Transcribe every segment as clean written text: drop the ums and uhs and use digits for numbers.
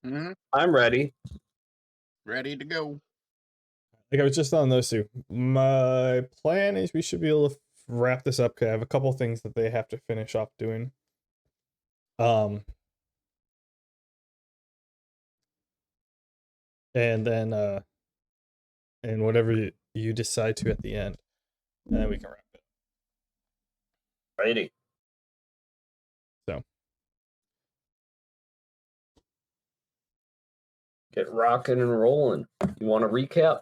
Mm-hmm. I'm ready. Ready to go. Like I was just on those two. My plan is we should be able to wrap this up because I have a couple things that they have to finish off doing. And then and whatever you decide to at the end, and then we can wrap it. Ready. So Get rocking and rolling. You want to recap?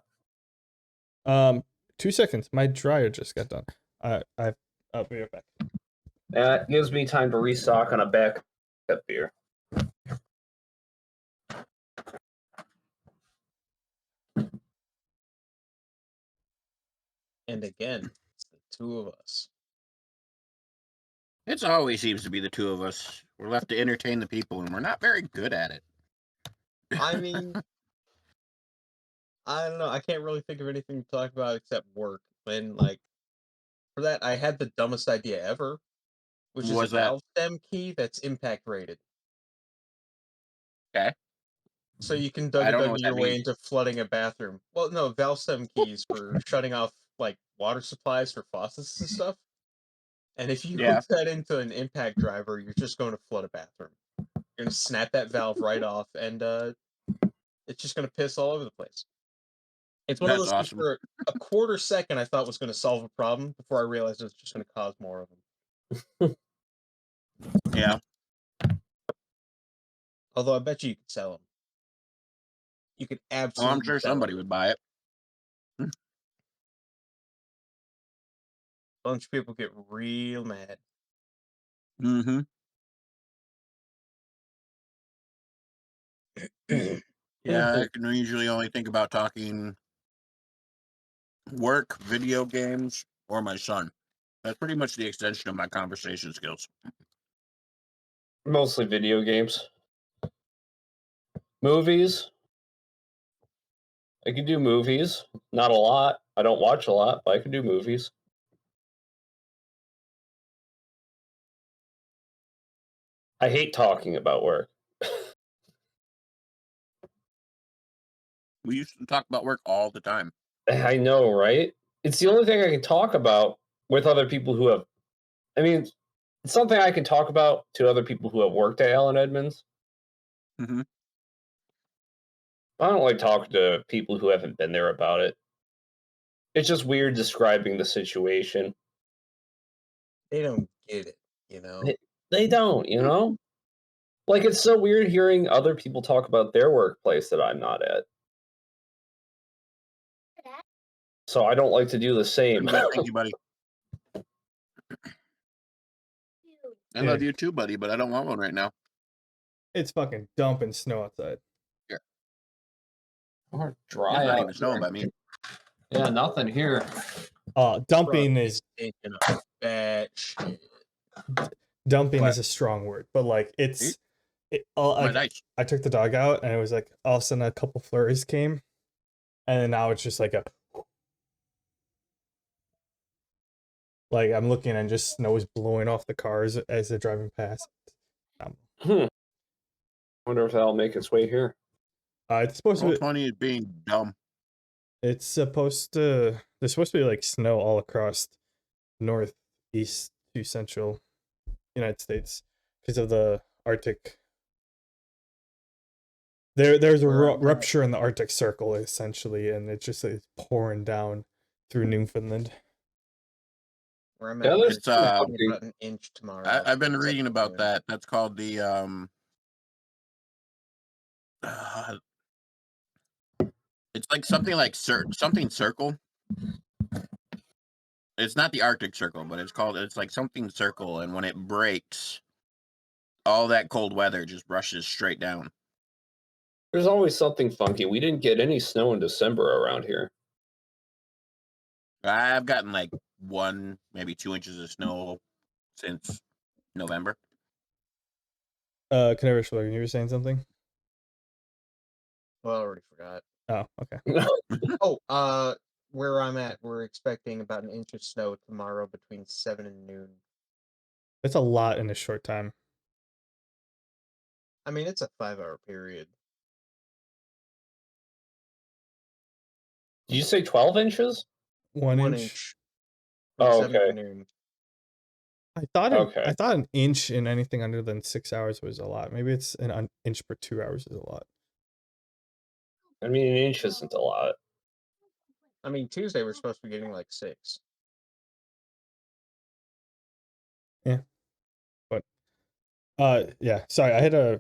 2 seconds. My dryer just got done. I'll be right back. That gives me time to restock on a backup beer. And again, it's the two of us. It always seems to be the two of us. We're left to entertain the people, and we're not very good at it. I mean, I don't know. I can't really think of anything to talk about except work. And like, for that, I had the dumbest idea ever, which is a Was that? valve stem key that's impact rated. Okay. So you can I don't know Dougie what your that way means. into flooding a bathroom. Well, no, valve stem keys for shutting off like water supplies for faucets and stuff. And if you Yeah. hook that into an impact driver, you're just going to flood a bathroom. You're going to snap that valve right off, and it's just going to piss all over the place. It's one of That's those things awesome. for a quarter second I thought was going to solve a problem before I realized it was just going to cause more of them. Yeah. Although I bet you could sell them. You could Well, absolutely I'm sure sell somebody them. would buy it. A bunch of people get real mad. Mm-hmm. Yeah, I can usually only think about talking work, video games, or my son. That's pretty much the extension of my conversation skills. Mostly video games. Movies. I can do movies. Not a lot. I don't watch a lot, but I can do movies. I hate talking about work. We used to talk about work all the time. I know, right? It's the only thing I can talk about with other people who have. I mean, it's something I can talk about to other people who have worked at Allen Edmonds. Mm-hmm. I don't like talking to people who haven't been there about it. It's just weird describing the situation. They don't get it, you know? They don't, you know? Like, it's so weird hearing other people talk about their workplace that I'm not at. So I don't like to do the same. Thank you, buddy. I love you too, buddy, but I don't want one right now. It's fucking dumping snow outside. Yeah. Or dry It's not out even snowing here. by me. Yeah, nothing here. Dumping Bro, is taking a bad shit. dumping What? is a strong word, but like it's My like, dice. I took the dog out and it was like all of a sudden a couple flurries came, and then now it's just like I'm looking and just snow is blowing off the cars as they're driving past. Wonder if that'll make its way here. It's supposed Roll to. 20 is being dumb. It's supposed to. There's supposed to be like snow all across northeast to central United States because of the Arctic. There's a rupture in the Arctic Circle essentially, and it's pouring down through Newfoundland. Where I'm Yeah, at, there's it's about an inch tomorrow. I've been reading about that. That's called the it's like something like something circle. It's not the Arctic Circle, but it's like something circle, and when it breaks, all that cold weather just rushes straight down. There's always something funky. We didn't get any snow in December around here. I've gotten like 1, maybe 2 inches of snow since November. Can you were saying something? Well, I already forgot. Oh, okay. Where I'm at, we're expecting about an inch of snow tomorrow between 7 and noon. That's a lot in a short time. I mean, it's a 5-hour period. Did you say 12 inches? 1 1 inch. inch. From Oh, 7 to okay. noon. I thought Okay. an inch in anything under than 6 hours was a lot. Maybe it's an inch per 2 hours is a lot. I mean, an inch isn't a lot. I mean, Tuesday we're supposed to be getting like 6. Yeah. Sorry,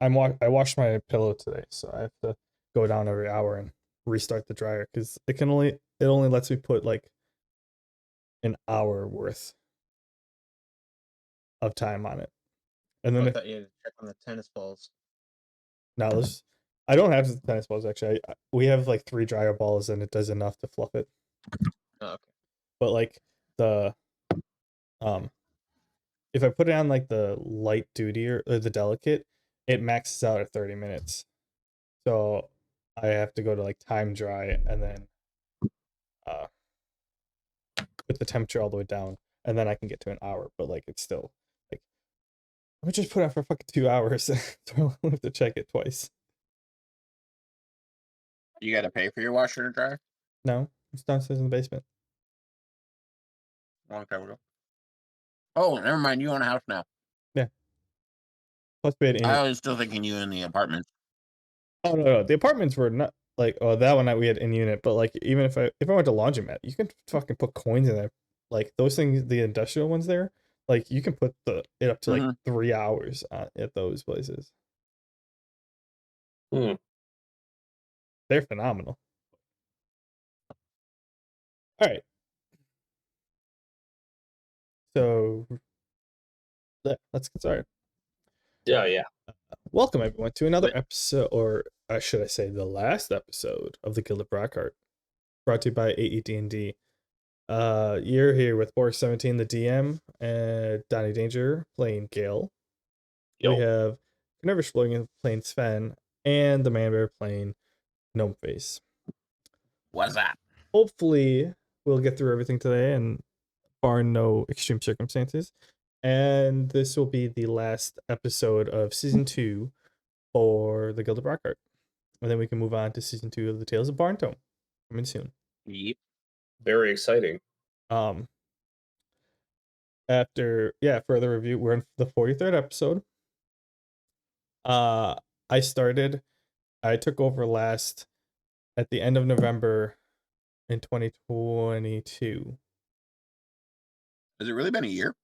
I washed my pillow today, so I have to go down every hour and restart the dryer because it only lets me put like an hour worth of time on it. And then I if thought you had to check on the tennis balls. now I don't have the tennis balls actually. We have like 3 dryer balls and it does enough to fluff it. Oh, okay. But like the if I put it on like the light duty or the delicate, it maxes out at 30 minutes. So I have to go to like time dry and then put the temperature all the way down, and then I can get to an hour. But like it's still like I'm just put it on for fucking 2 hours, so I have to check it twice. You got to pay for your washer and dryer? No, it's downstairs in the basement. A long time ago. Oh, never mind. You own a house now. Plus we had I was still thinking you in the apartment. oh no, the apartments were not like that one that we had in unit, but like even if I went to laundromat, you can fucking put coins in there. Like those things, the industrial ones there, like you can put it up to like 3 hours at those places. Hmm. They're phenomenal. All right. So let's get started. Yeah. Welcome everyone to another episode, or should I say the last episode of the Guild of Brockheart, brought to you by AED&D. You're here with Borg17, the DM, and Donnie Danger playing Gale. We have Nervous Floating playing Sven, and the Man Bear playing Gnome Face. What's that? Hopefully, we'll get through everything today, and bar no extreme circumstances. And this will be the last episode of Season 2 for the Guild of Brockheart. And then we can move on to Season 2 of the Tales of Barntome. Coming soon. Yep. Very exciting. After further review, we're in the 43rd episode. I took over last at the end of November in 2022. Has it really been a year?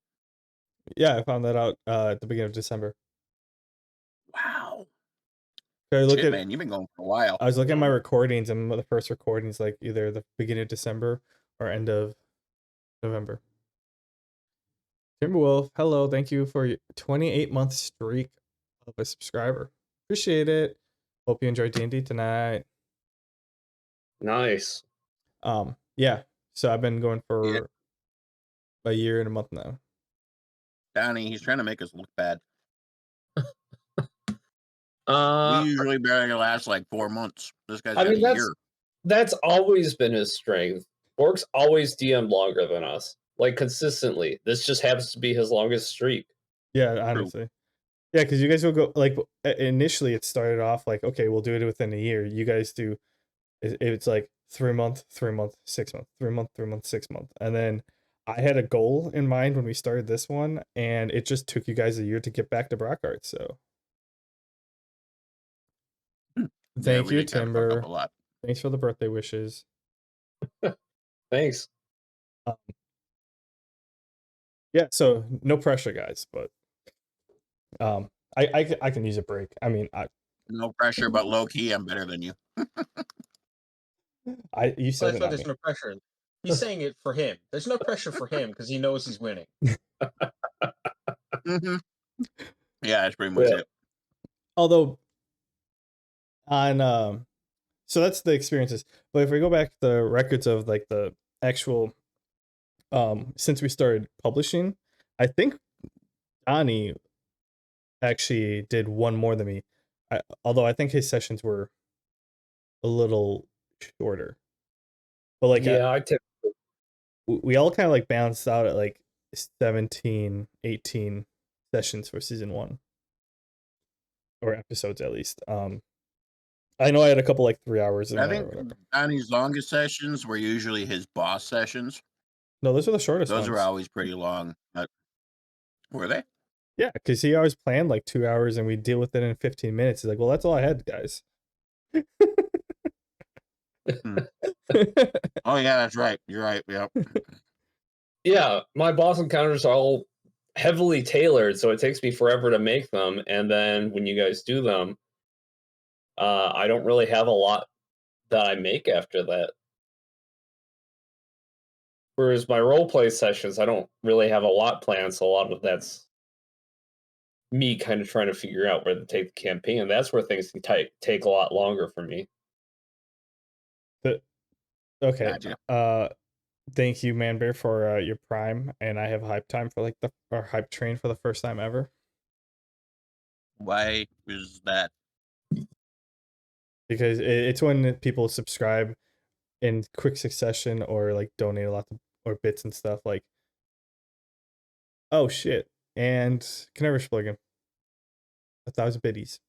Yeah, I found that out at the beginning of December. Wow. So man, you've been going for a while. I was looking at my recordings, and the first recordings like either the beginning of December or end of November. Timberwolf, hello, thank you for your 28-month streak of a subscriber. Appreciate it. Hope you enjoyed D&D tonight. Nice. Yeah. So I've been going for a year and a month now. Donnie, he's trying to make us look bad. Uh, We usually barely last like 4 months. This guy's I got mean, a year. that's always been his strength. Bork's always DM longer than us, like consistently. This just happens to be his longest streak. Yeah, honestly. Yeah, because you guys will go like initially it started off like, okay, we'll do it within a year. You guys do it's like 3 month, 3 month, 6 month, 3 month, 3 month, 6 month. And then I had a goal in mind when we started this one, and it just took you guys a year to get back to Brockheart. So thank you, Timber. Thanks for the birthday wishes. Thanks. Yeah, so no pressure, guys, but I can use a break. I mean, no pressure, but low key, I'm better than you. You said That's why there's no pressure. He's saying it for him. There's no pressure for him because he knows he's winning. Mm-hmm. Yeah, that's pretty much it. Although on so that's the experiences. But if we go back to the records of like the actual since we started publishing, I think Donnie actually did one more than me. Although I think his sessions were a little shorter. But like we all kind of like balanced out at like 17, 18 sessions for season 1. Or episodes at least. I know I had a couple like 3 hours in I there or think whatever. Donnie's longest sessions were usually his boss sessions. No, those are the shortest Those ones. were always pretty long. Were they? Yeah, because he always planned like 2 hours and we deal with it in 15 minutes. He's like, well, that's all I had, guys. Oh yeah, that's right. You're right. Yep. Yeah, my boss encounters are all heavily tailored, so it takes me forever to make them. And then when you guys do them, I don't really have a lot that I make after that. Whereas my roleplay sessions, I don't really have a lot planned, so a lot of that's me kind of trying to figure out where to take the campaign. And that's where things can take a lot longer for me. Okay. Gotcha. Thank you, Manbear, for your Prime, and I have hype time for like or hype train for the first time ever. Why is that? Because it's when people subscribe in quick succession or like donate a lot or bits and stuff. Like, oh shit, and Canary Spluggin, 1,000 biddies.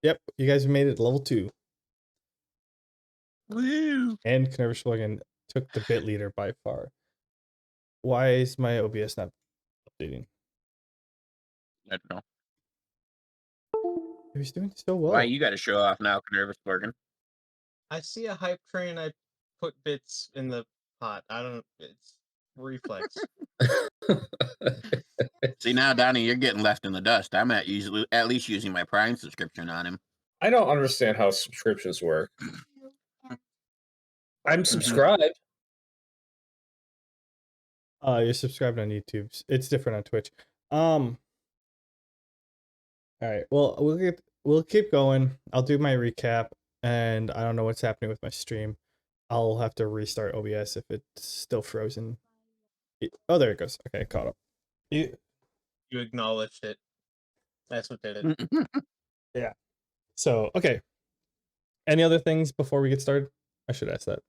Yep, you guys made it level 2. Woo! And Canary Spluggin took the bit leader by far. Why is my OBS not updating? I don't know. He was doing so well. Why you got to show off now, Nervous Bergen? I see a hype train. I put bits in the pot. I don't. It's reflex. See now, Donnie, you're getting left in the dust. I'm at least using my Prime subscription on him. I don't understand how subscriptions work. I'm subscribed. You're subscribed on YouTube. It's different on Twitch. All right. Well, we'll keep going. I'll do my recap, and I don't know what's happening with my stream. I'll have to restart OBS if it's still frozen. Oh, there it goes. Okay, caught up. You acknowledged it. That's what did it. Yeah. So, okay. Any other things before we get started? I should ask that.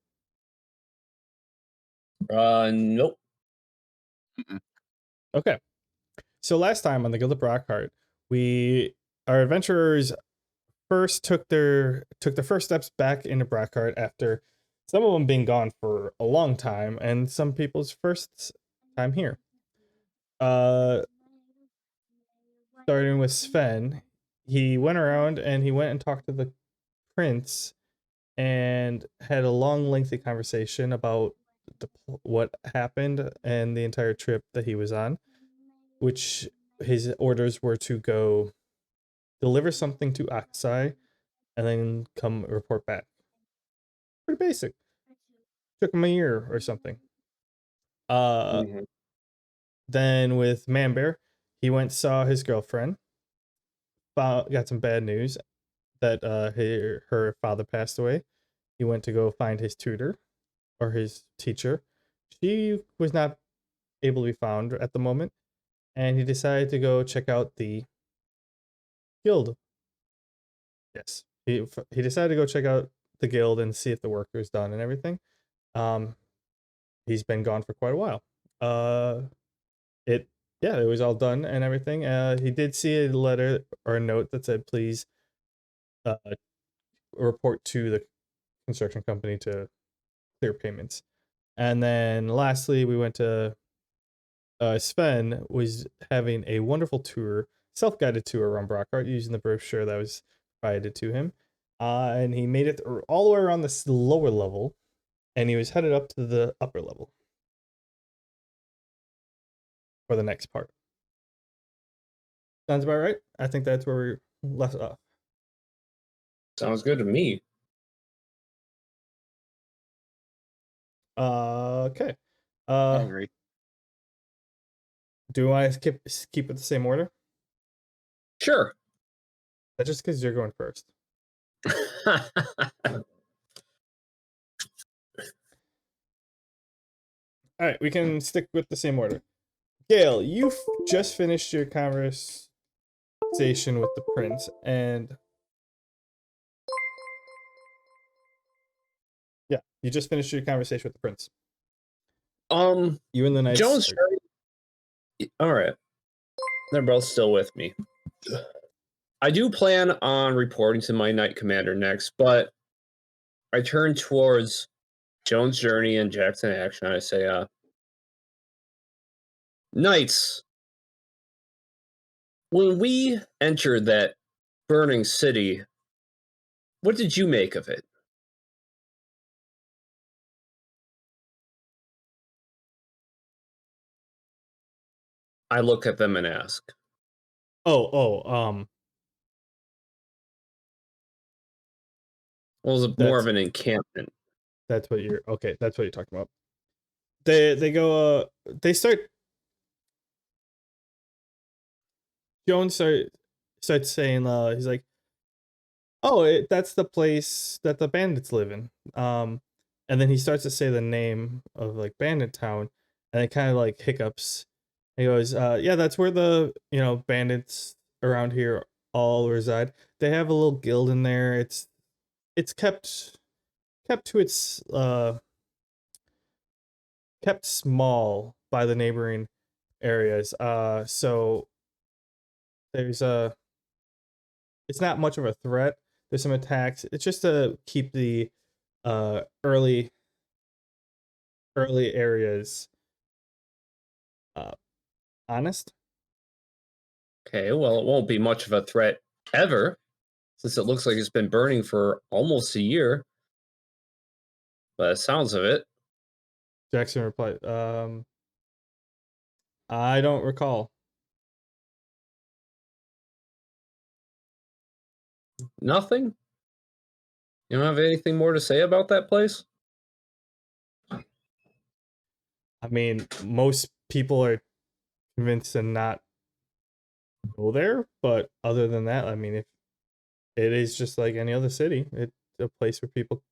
Nope. Okay. So last time on the Guild of Brockheart, our adventurers first took their first steps back into Brockheart after some of them being gone for a long time and some people's first time here. Starting with Sven, he went around and he went and talked to the prince and had a long, lengthy conversation about what happened and the entire trip that he was on, which his orders were to go deliver something to Aksai and then come report back. Pretty basic. Took him a year or something. Then with Manbear, he went saw his girlfriend. Got some bad news that her father passed away. He went to go find his tutor or his teacher. She was not able to be found at the moment, and he decided to go check out the guild. Yes, he decided to go check out the guild and see if the work was done and everything. He's been gone for quite a while. It was all done and everything. He did see a letter or a note that said, please report to the construction company to clear payments. And then lastly, we went to Sven was having a wonderful tour, self-guided tour around Brockheart using the brochure that was provided to him. And he made it all the way around this lower level, and he was headed up to the upper level for the next part. Sounds about right? I think that's where we left off. Sounds good to me. Okay. I agree. Do I keep it the same order? Sure. That's just because you're going first. All right, we can stick with the same order. Gail, you just finished your conversation with the prince, and yeah, you just finished your conversation with the prince. You and the knights. Jones. All right, they're both still with me. I do plan on reporting to my Knight Commander next, but I turn towards Jones Journey and Jackson Action. I say, Knights, when we entered that burning city, what did you make of it? I look at them and ask. Oh, Well, it was more of an encampment. that's what you're okay. That's what you're talking about. They go. They start. Jones starts saying. He's like, "Oh, that's the place that the bandits live in." And then he starts to say the name of like Bandit Town, and it kind of like hiccups. He goes, "Yeah, that's where the bandits around here all reside. They have a little guild in there. It's kept to its kept small by the neighboring areas. So there's it's not much of a threat. There's some attacks. It's just to keep the early areas honest." Okay, well, it won't be much of a threat ever, since it looks like it's been burning for almost a year. By the sounds of it. Jackson replied, "I don't recall." Nothing? You don't have anything more to say about that place? I mean, most people are convinced to not go there, but other than that, I mean, if it is just like any other city, it's a place where people,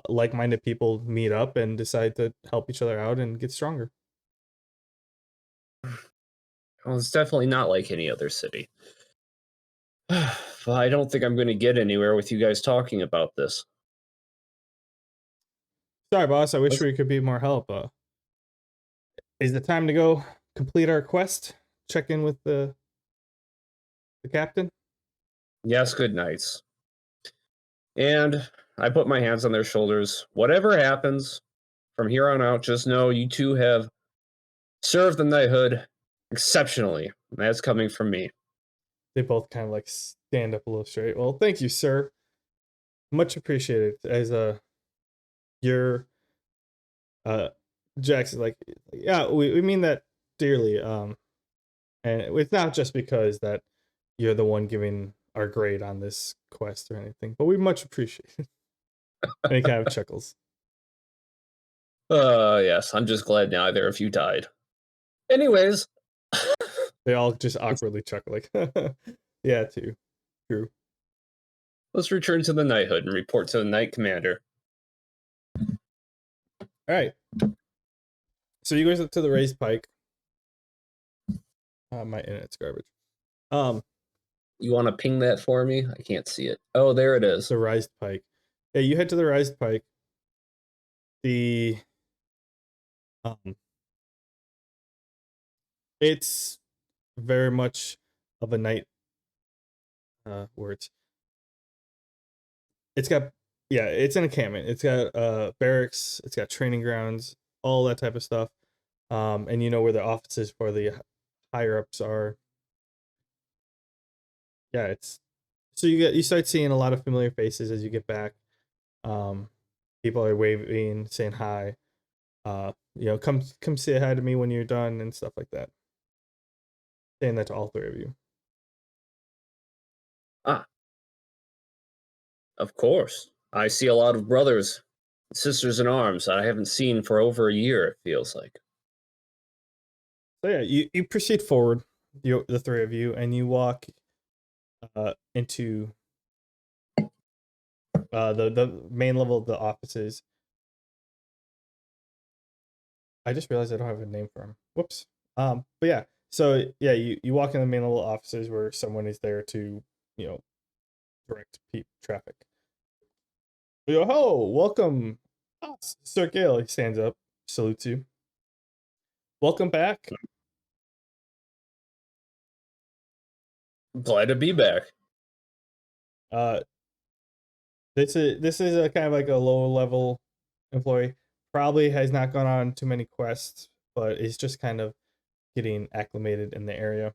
like-minded people, meet up and decide to help each other out and get stronger. Well, it's definitely not like any other city. Well, I don't think I'm going to get anywhere with you guys talking about this. Sorry, boss. I wish we could be more help. Is it time to go complete our quest? Check in with the captain? Yes, good nights. And I put my hands on their shoulders. Whatever happens from here on out, just know you two have served the knighthood exceptionally. That's coming from me. They both kind of like stand up a little straight. Well, thank you, sir. Much appreciated. As your Jackson, like, yeah, we mean that dearly. And it's not just because that you're the one giving our grade on this quest or anything, but we much appreciate it. And he kind of chuckles. Yes, I'm just glad neither of you died. Anyways. They all just awkwardly chuckle like, yeah, too. True. Let's return to the knighthood and report to the Knight Commander. All right. So you guys up to the raised pike. My internet's garbage. You want to ping that for me? I can't see it. Oh, there it is. The raised pike. Yeah, you head to the raised pike. It's very much of a night words. It's got it's an encampment. It's got barracks, it's got training grounds, all that type of stuff. And you know where the offices for the higher ups are. Yeah, it's so you start seeing a lot of familiar faces as you get back. People are waving, saying hi. Come say hi to me when you're done and stuff like that. Saying that to all three of you. Ah. Of course. I see a lot of brothers, sisters in arms that I haven't seen for over a year, it feels like. So yeah, you proceed forward, the three of you, and you walk into the main level of the offices. I just realized I don't have a name for him. Whoops. But yeah, so yeah, you walk in the main level offices where someone is there to, direct traffic. You go, "Hello, welcome, Sir Gale." He stands up, salutes you. "Welcome back." Glad to be back. Uh, this is a kind of like a low level employee. Probably has not gone on too many quests, but is just kind of getting acclimated in the area.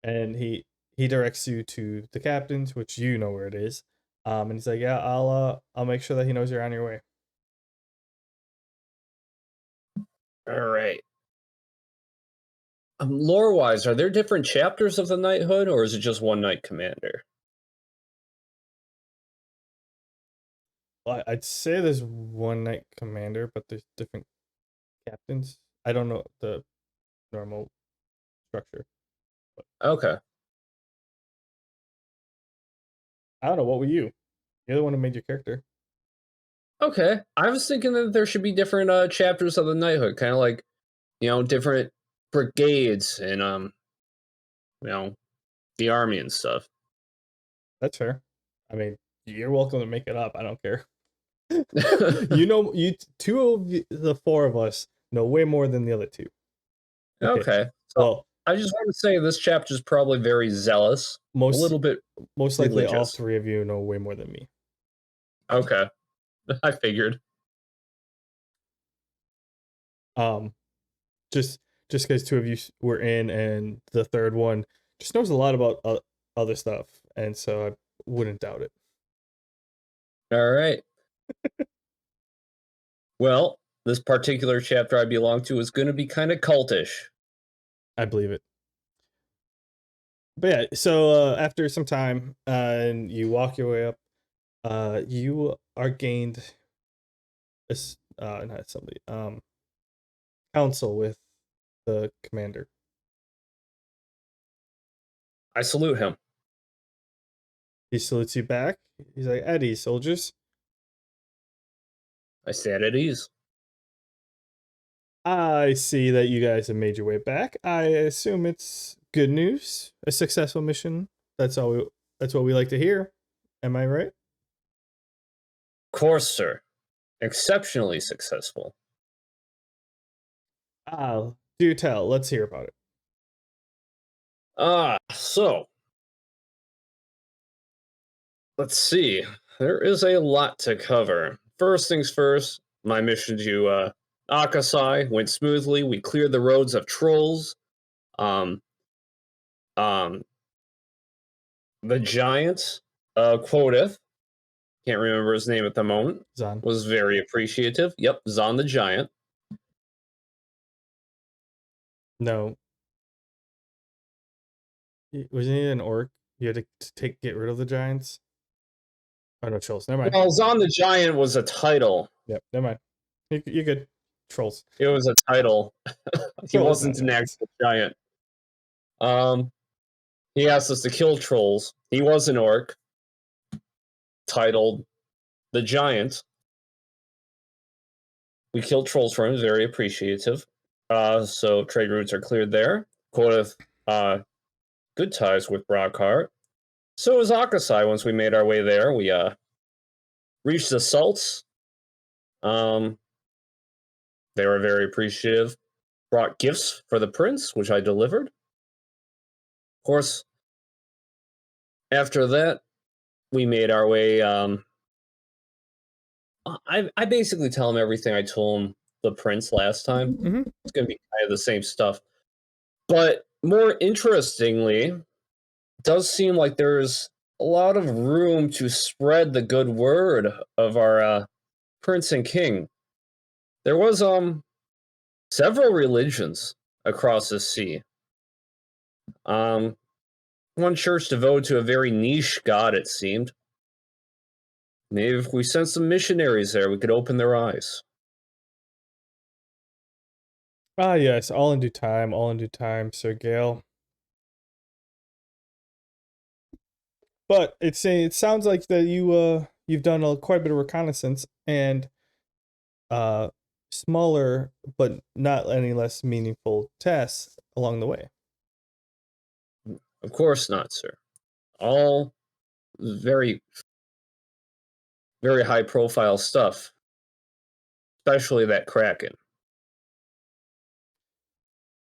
And he directs you to the captain's, which you know where it is. And he's like, yeah, I'll make sure that he knows you're on your way. All right. Lore wise, are there different chapters of the knighthood, or is it just one knight commander? Well, I'd say there's one knight commander, but there's different captains. I don't know the normal structure. Okay. I don't know. What were you? You're the one who made your character. Okay. I was thinking that there should be different chapters of the knighthood, kind of like, different brigades and the army and stuff. That's fair. I mean, you're welcome to make it up. I don't care. You two of the four of us know way more than the other two. Okay. So Well, I just want to say this chapter is probably very zealous. A little bit. most likely all religious. three of you know way more than me. Okay. I figured. Just because two of you were in and the third one just knows a lot about other stuff, and so I wouldn't doubt it. All right. Well, this particular chapter I belong to is going to be kind of cultish. I believe it. But yeah, so after some time, and you walk your way up, you are gained not somebody counsel with the commander. I salute him. He salutes you back. He's like, "Eddie, soldiers." I stand at ease. I see that you guys have made your way back. I assume it's good news, a successful mission. That's what we like to hear. Am I right? Of course, sir. Exceptionally successful. Do tell. Let's hear about it. So let's see. There is a lot to cover. First things first, my mission to Akasai went smoothly. We cleared the roads of trolls. Um, the giant, Quoth, can't remember his name at the moment, Zahn was very appreciative. Yep, Zahn the giant. No. Wasn't he an orc? You had to get rid of the giants? Oh, no, trolls. Never mind. Well, Zahn the giant was a title. Yep, never mind. You're good. Trolls. It was a title. He Trolls, wasn't an actual giant. He asked us to kill trolls. He was an orc, titled the Giant. We killed trolls for him. Very appreciative. So trade routes are cleared there. Quoth, good ties with Brockheart. So is Akasai. Once we made our way there, we reached the Salts. They were very appreciative. Brought gifts for the prince, which I delivered. Of course, after that, we made our way. I basically tell him everything I told him the prince last time. Mm-hmm. It's going to be kind of the same stuff. But more interestingly, it does seem like there's a lot of room to spread the good word of our prince and king. There was several religions across the sea. One church devoted to a very niche god, it seemed. Maybe if we sent some missionaries there, we could open their eyes. Ah, yes, all in due time, Sir Gale. But it sounds like that you've done quite a bit of reconnaissance and smaller but not any less meaningful tasks along the way. Of course not, sir. All very, very high profile stuff. Especially that Kraken.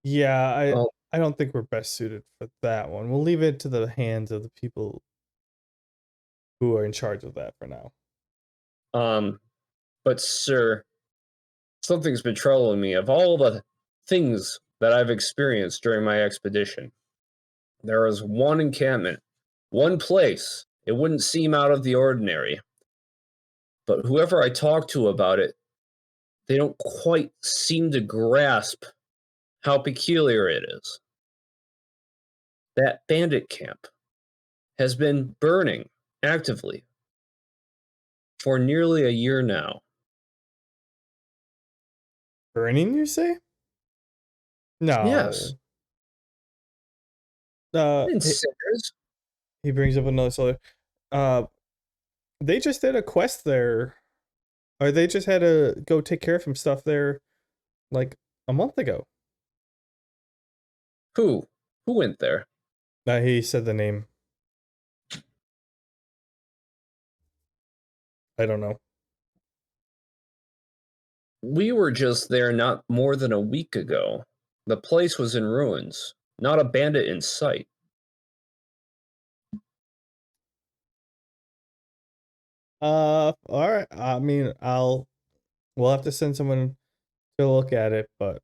Yeah, I don't think we're best suited for that one. We'll leave it to the hands of the people who are in charge of that for now. But sir, something's been troubling me. Of all the things that I've experienced during my expedition, there is one encampment, one place. It wouldn't seem out of the ordinary. But whoever I talk to about it, they don't quite seem to grasp how peculiar it is. That bandit camp has been burning actively for nearly a year now. Burning, you say? No. Yes. He, Sinners. he brings up another solar. They just did a quest there, or they just had to go take care of some stuff there, like a month ago. Who? Who went there? He said the name. I don't know. We were just there not more than a week ago. The place was in ruins, not a bandit in sight. All right. I mean, we'll have to send someone to look at it, but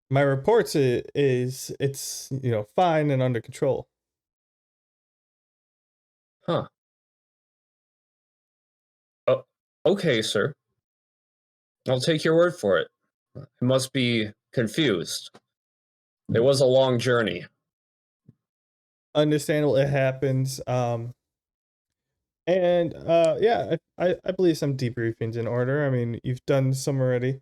my reports is it's fine and under control. Huh. Oh, okay, sir. I'll take your word for it. I must be confused. It was a long journey. Understandable, it happens. And yeah, I believe some debriefings in order. I mean, you've done some already.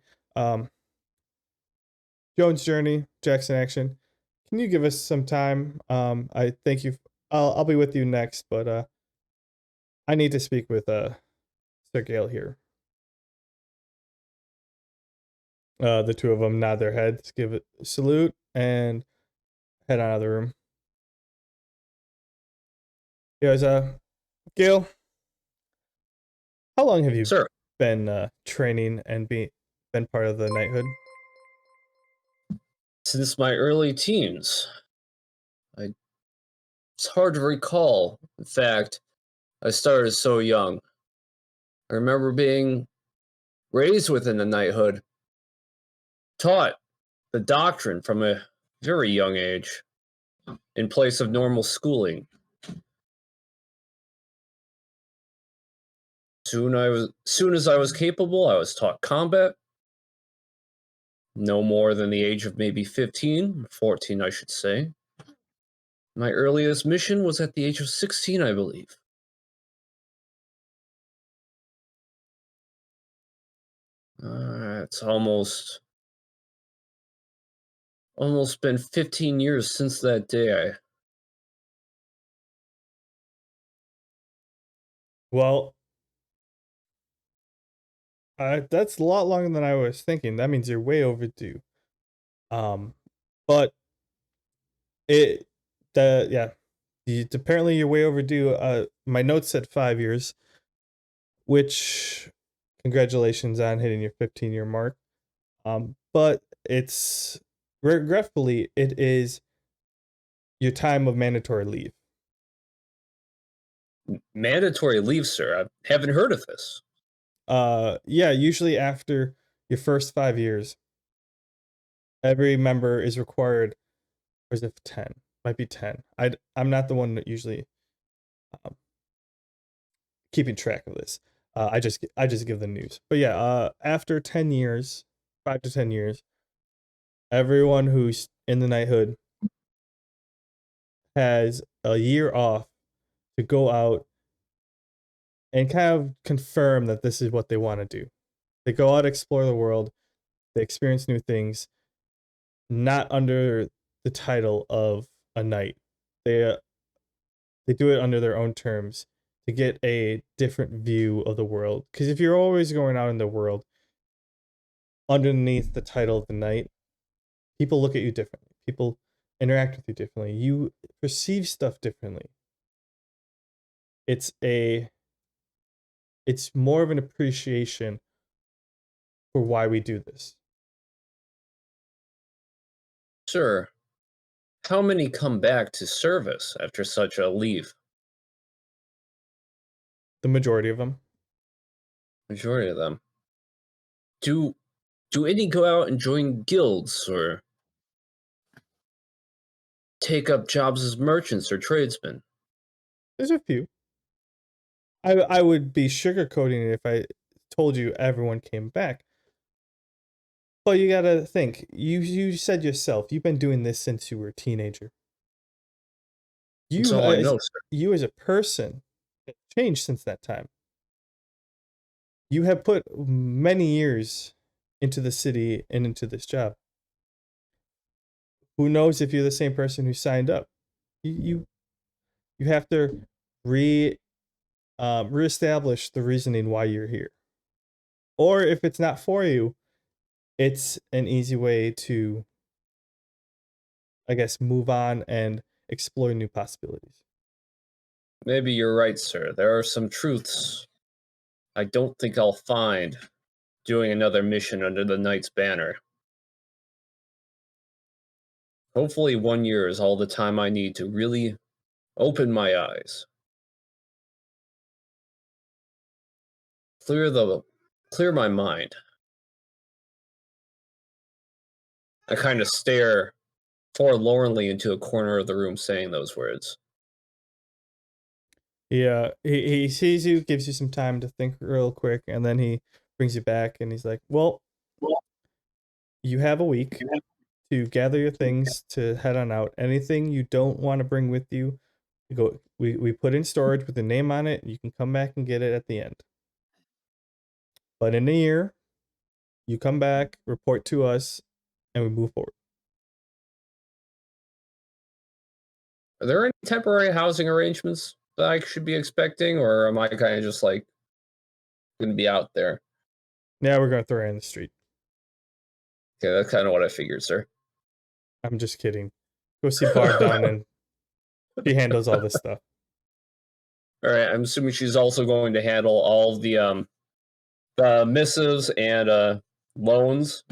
Jones Journey, Jackson Action. Can you give us some time? I thank you. I'll be with you next, but I need to speak with Sir Gale here. The two of them nod their heads, give it a salute, and head out of the room. Guys, Gale, how long have you Sir, been training and been part of the knighthood? since my early teens. It's hard to recall. In fact, I started so young. I remember being raised within the knighthood, taught the doctrine from a very young age, in place of normal schooling. Soon as I was capable, I was taught combat. No more than the age of maybe 15, 14, I should say. My earliest mission was at the age of 16, I believe. It's almost been 15 years since that day. Well, that's a lot longer than I was thinking. That means you're way overdue. But apparently you're way overdue. My notes said 5 years, which congratulations on hitting your 15-year mark. But it's regretfully it is your time of mandatory leave. Mandatory leave, sir? I haven't heard of this. Yeah, usually after your first 5 years, every member is required, or is it 10? Might be 10. I'm not the one that usually keeping track of this. I just give the news. But yeah, after 10 years, 5 to 10 years, everyone who's in the knighthood has a year off to go out and kind of confirm that this is what they want to do. They go out, explore the world, they experience new things, not under the title of a knight. They do it under their own terms to get a different view of the world. Because if you're always going out in the world underneath the title of the knight, people look at you differently. People interact with you differently. You perceive stuff differently. It's more of an appreciation for why we do this. Sir, how many come back to service after such a leave? The majority of them. Majority of them. Do any go out and join guilds or take up jobs as merchants or tradesmen? There's a few. I would be sugarcoating it if I told you everyone came back. But you gotta think. You said yourself, you've been doing this since you were a teenager. That's all I know, sir. You as a person have changed since that time. You have put many years into the city and into this job. Who knows if you're the same person who signed up? You have to reestablish the reasoning why you're here. Or if it's not for you, it's an easy way to, I guess, move on and explore new possibilities. Maybe you're right, sir. There are some truths I don't think I'll find doing another mission under the Knight's banner. Hopefully 1 year is all the time I need to really open my eyes. Clear my mind. I kind of stare forlornly into a corner of the room saying those words. Yeah, he sees you, gives you some time to think real quick, and then he brings you back and he's like, well, you have a week to gather your things to head on out. Anything you don't want to bring with you, we put in storage with the name on it. You can come back and get it at the end. But in a year, you come back, report to us, and we move forward. Are there any temporary housing arrangements that I should be expecting, or am I kind of just like going to be out there? Now we're going to throw her in the street. Okay, that's kind of what I figured, sir. I'm just kidding. Go see Barb down and she handles all this stuff. All right, I'm assuming she's also going to handle all of the missives and loans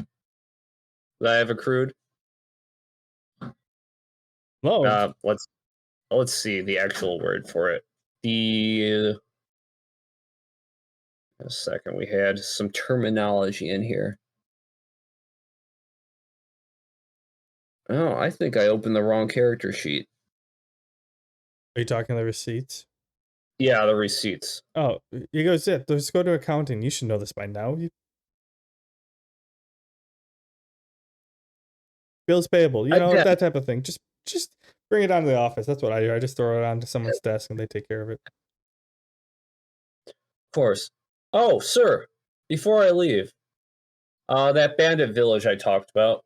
that I have accrued. No, Let's see the actual word for it. A second, we had some terminology in here. Oh, I think I opened the wrong character sheet. are you talking the receipts? Yeah, the receipts. Oh, he goes, yeah, let's go to accounting. You should know this by now. Bills payable, that type of thing. Just bring it down to the office. That's what I do. I just throw it onto someone's desk and they take care of it. Of course. Oh, sir, before I leave, that bandit village I talked about,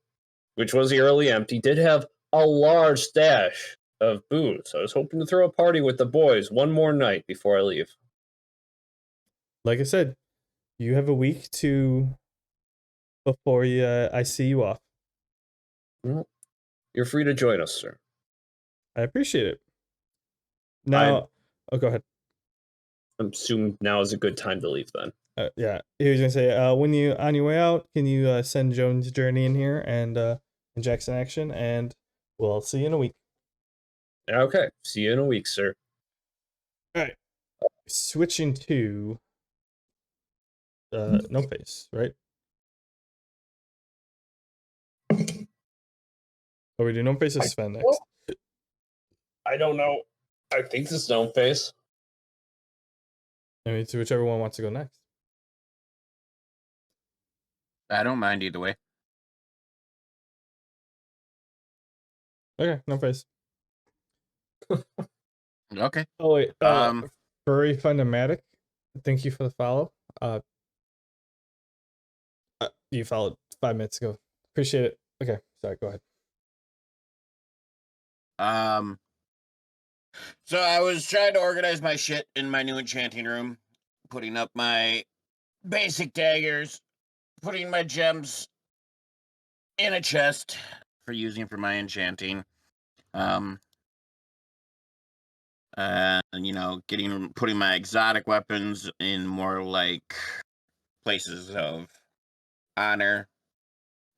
which was eerily empty, did have a large stash of booze. I was hoping to throw a party with the boys one more night before I leave. Like I said, you have a week before I see you off. Well, you're free to join us, sir. I appreciate it. Now, go ahead. I'm assuming now is a good time to leave then. Yeah, he was gonna say, when you on your way out, can you send Jones Journey in here and Jackson Action, and we'll see you in a week. Okay, see you in a week, sir. All right, switching to No Face, right? Oh, we do No Face or Sven next? I don't know. I think this is No Face. I mean, it's whichever one wants to go next. I don't mind either way. Okay, No Face. Okay. Oh wait, Furry Fundamatic, thank you for the follow. You followed 5 minutes ago. Appreciate it. Okay, sorry, go ahead. So I was trying to organize my shit in my new enchanting room, putting up my basic daggers, putting my gems in a chest for using for my enchanting. And putting my exotic weapons in more like places of honor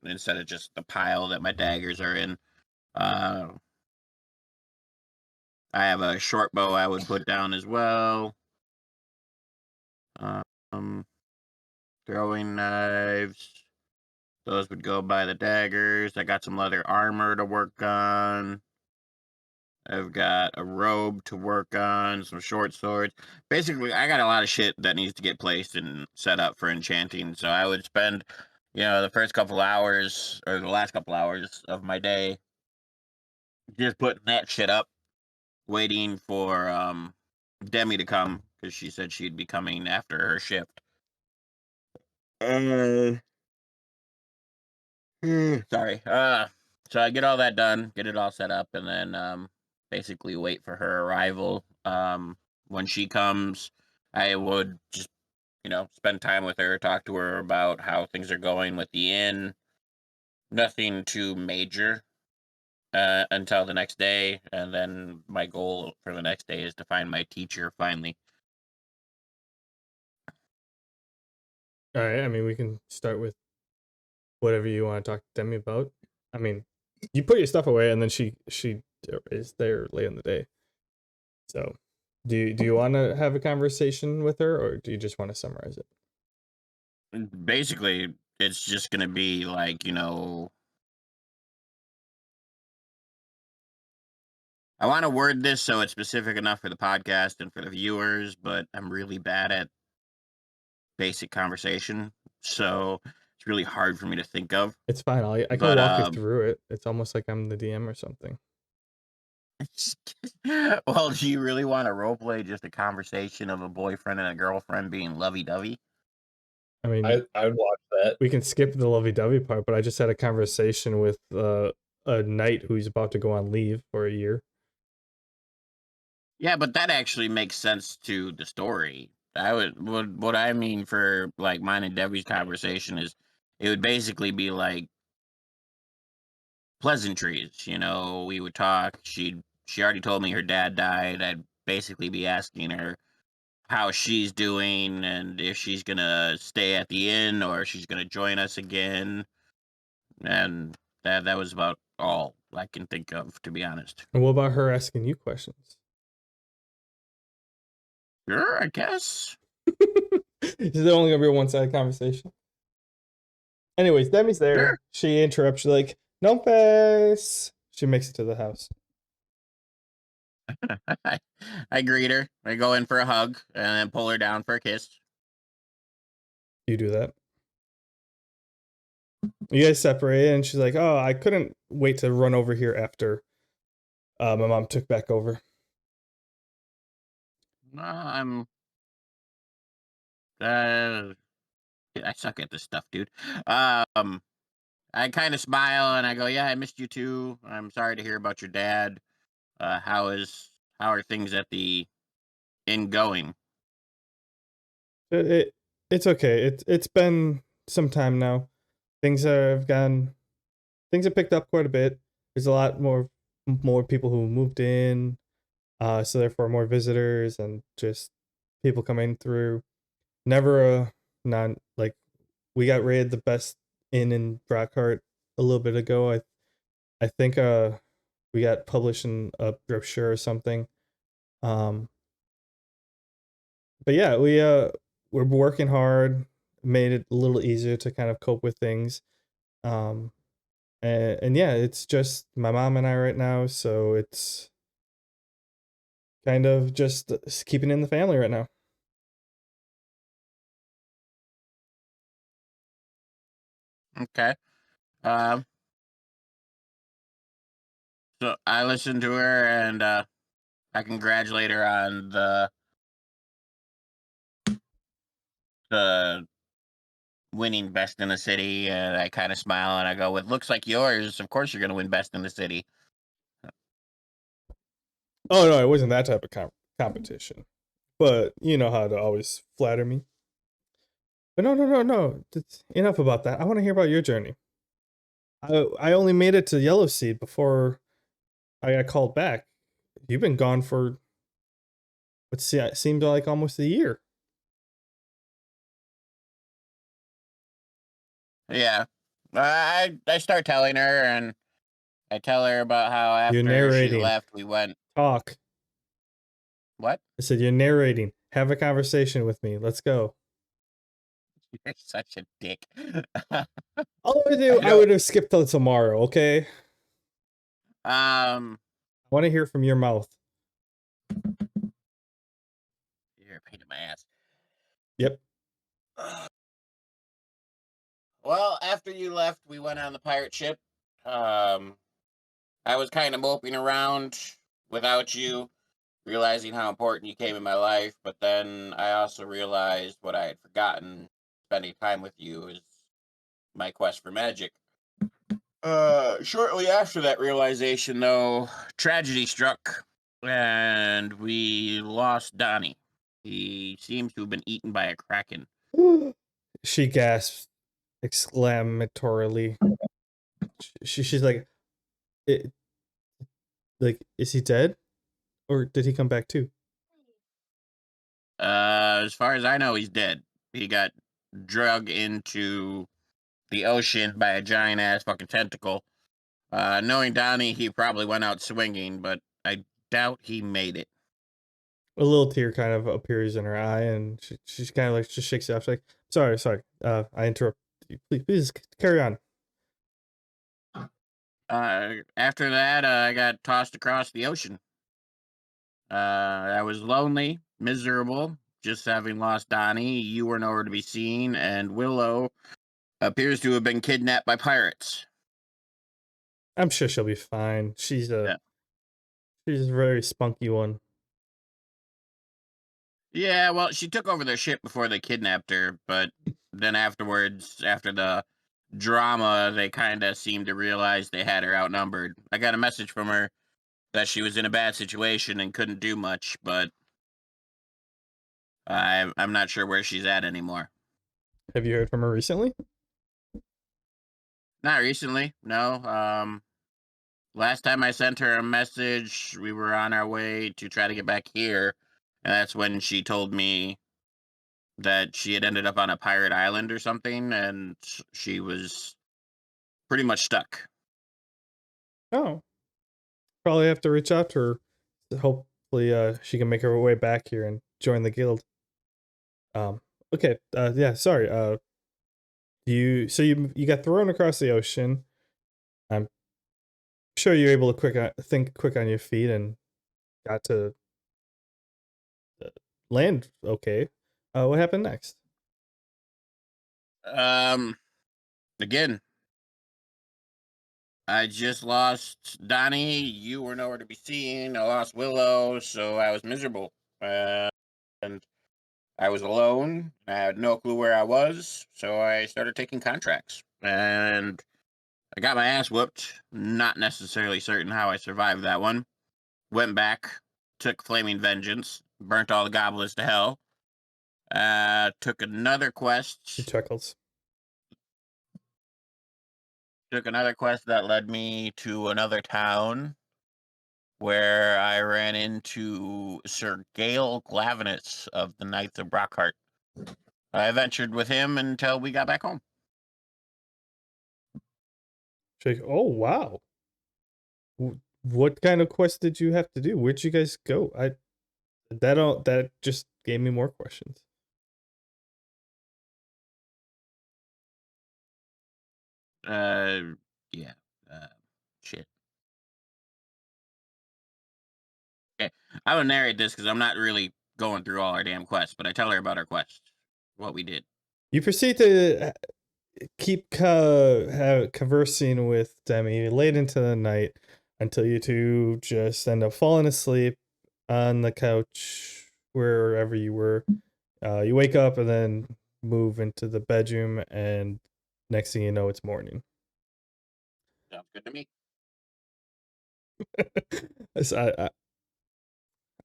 instead of just the pile that my daggers are in. I have a short bow I would put down as well. Um, throwing knives. Those would go by the daggers. I got some leather armor to work on. I've got a robe to work on, some short swords. Basically, I got a lot of shit that needs to get placed and set up for enchanting. So I would spend, the first couple hours or the last couple hours of my day just putting that shit up, waiting for Demi to come because she said she'd be coming after her shift. Sorry. So I get all that done, get it all set up, and then basically wait for her arrival. When she comes, I would just, spend time with her, talk to her about how things are going with the inn. Nothing too major until the next day, and then my goal for the next day is to find my teacher finally. All right. I mean, we can start with whatever you want to talk to Demi about. I mean, you put your stuff away, and then she is there late in the day. So, do you want to have a conversation with her, or do you just want to summarize it? Basically, it's just gonna be like, I want to word this so it's specific enough for the podcast and for the viewers, but I'm really bad at basic conversation, so it's really hard for me to think of. It's fine. I can But walk you through it. It's almost like I'm the DM or something. well, do you really want to roleplay just a conversation of a boyfriend and a girlfriend being lovey-dovey? I mean, I would watch that. we can skip the lovey-dovey part, but I just had a conversation with a knight who's about to go on leave for a year. Yeah, but that actually makes sense to the story. What I mean for like mine and Debbie's conversation is it would basically be like pleasantries. We would talk. She already told me her dad died. I'd basically be asking her how she's doing and if she's gonna stay at the inn or if she's gonna join us again. And that was about all I can think of, to be honest. And what about her asking you questions? Sure, I guess. Is it only gonna be a one-sided conversation? Anyways, Demi's there. Sure. She interrupts you like, no face. She makes it to the house. I greet her. I go in for a hug and then pull her down for a kiss. You do that. You guys separate, and she's like, "Oh, I couldn't wait to run over here after my mom took back over." I'm. I suck at this stuff, dude. I kind of smile and I go, "Yeah, I missed you too. I'm sorry to hear about your dad. How are things at the inn going?" It's okay. It's been some time now. Things have picked up quite a bit. There's a lot more people who moved in, so therefore more visitors and just people coming through. Never a not like we got rated the best inn in Brockheart a little bit ago. I think we got published in a brochure or something. Um, but yeah, we're working hard, made it a little easier to kind of cope with things. Um, and yeah, it's just my mom and I right now, so it's kind of just keeping in the family right now. Okay. Um. So I listen to her and I congratulate her on the winning best in the city, and I kind of smile and I go, "It looks like yours. Of course, you're going to win best in the city." Oh no, it wasn't that type of competition, but you know how to always flatter me. But no. Enough about that. I want to hear about your journey. I only made it to Yellow Seed before I got called back. You've been gone for it seemed like almost a year. Yeah. I start telling her, and I tell her about how after she narrating. left, we went. Talk. What? I said, you're narrating. Have a conversation with me. Let's go. You're such a dick. All I do, I would have skipped till tomorrow, okay? I want to hear from your mouth. You're a pain in my ass. Yep. Well, after you left, we went on the pirate ship. I was kind of moping around without you, realizing how important you came in my life, but then I also realized what I had forgotten. Spending time with you is my quest for magic. Shortly after that realization, though, tragedy struck, and we lost Donnie. He seems to have been eaten by a kraken. She gasps exclamatorily. She's like, is he dead? Or did he come back too? As far as I know, he's dead. He got drug into the ocean by a giant ass fucking tentacle. Knowing Donnie, he probably went out swinging, but I doubt he made it. A little tear kind of appears in her eye, and she's kind of like just shakes it off. She's like, sorry. I interrupt you. Please carry on. After that, I got tossed across the ocean. I was lonely, miserable, just having lost Donnie. You were nowhere to be seen, and Willow appears to have been kidnapped by pirates. I'm sure she'll be fine. She's a very spunky one. Yeah, well, she took over their ship before they kidnapped her, but then afterwards, after the drama, they kind of seemed to realize they had her outnumbered. I got a message from her that she was in a bad situation and couldn't do much, but I'm not sure where she's at anymore. Have you heard from her recently? Not recently, no. Last time I sent her a message, we were on our way to try to get back here, and that's when she told me that she had ended up on a pirate island or something, and she was pretty much stuck. Oh. Probably have to reach out to her. Hopefully, she can make her way back here and join the guild. Okay. Yeah. Sorry. You got thrown across the ocean. I'm sure you're able to think quick on your feet and got to land. Okay. What happened next? Again, I just lost Donnie. You were nowhere to be seen. I lost Willow, so I was miserable. And I was alone. I had no clue where I was, so I started taking contracts. And I got my ass whooped. Not necessarily certain how I survived that one. Went back, took Flaming Vengeance, burnt all the goblins to hell. Took another quest. She chuckles. Took another quest that led me to another town where I ran into Sir Gale Glavinus of the Knights of Brockheart. I ventured with him until we got back home. She's like, oh wow. What kind of quest did you have to do? Where'd you guys go? That just gave me more questions. Yeah. Shit. Okay, I would narrate this because I'm not really going through all our damn quests, but I tell her about our quests, what we did. You proceed to keep conversing with Demi late into the night until you two just end up falling asleep on the couch wherever you were. You wake up and then move into the bedroom, and next thing you know, it's morning. Sounds good to me.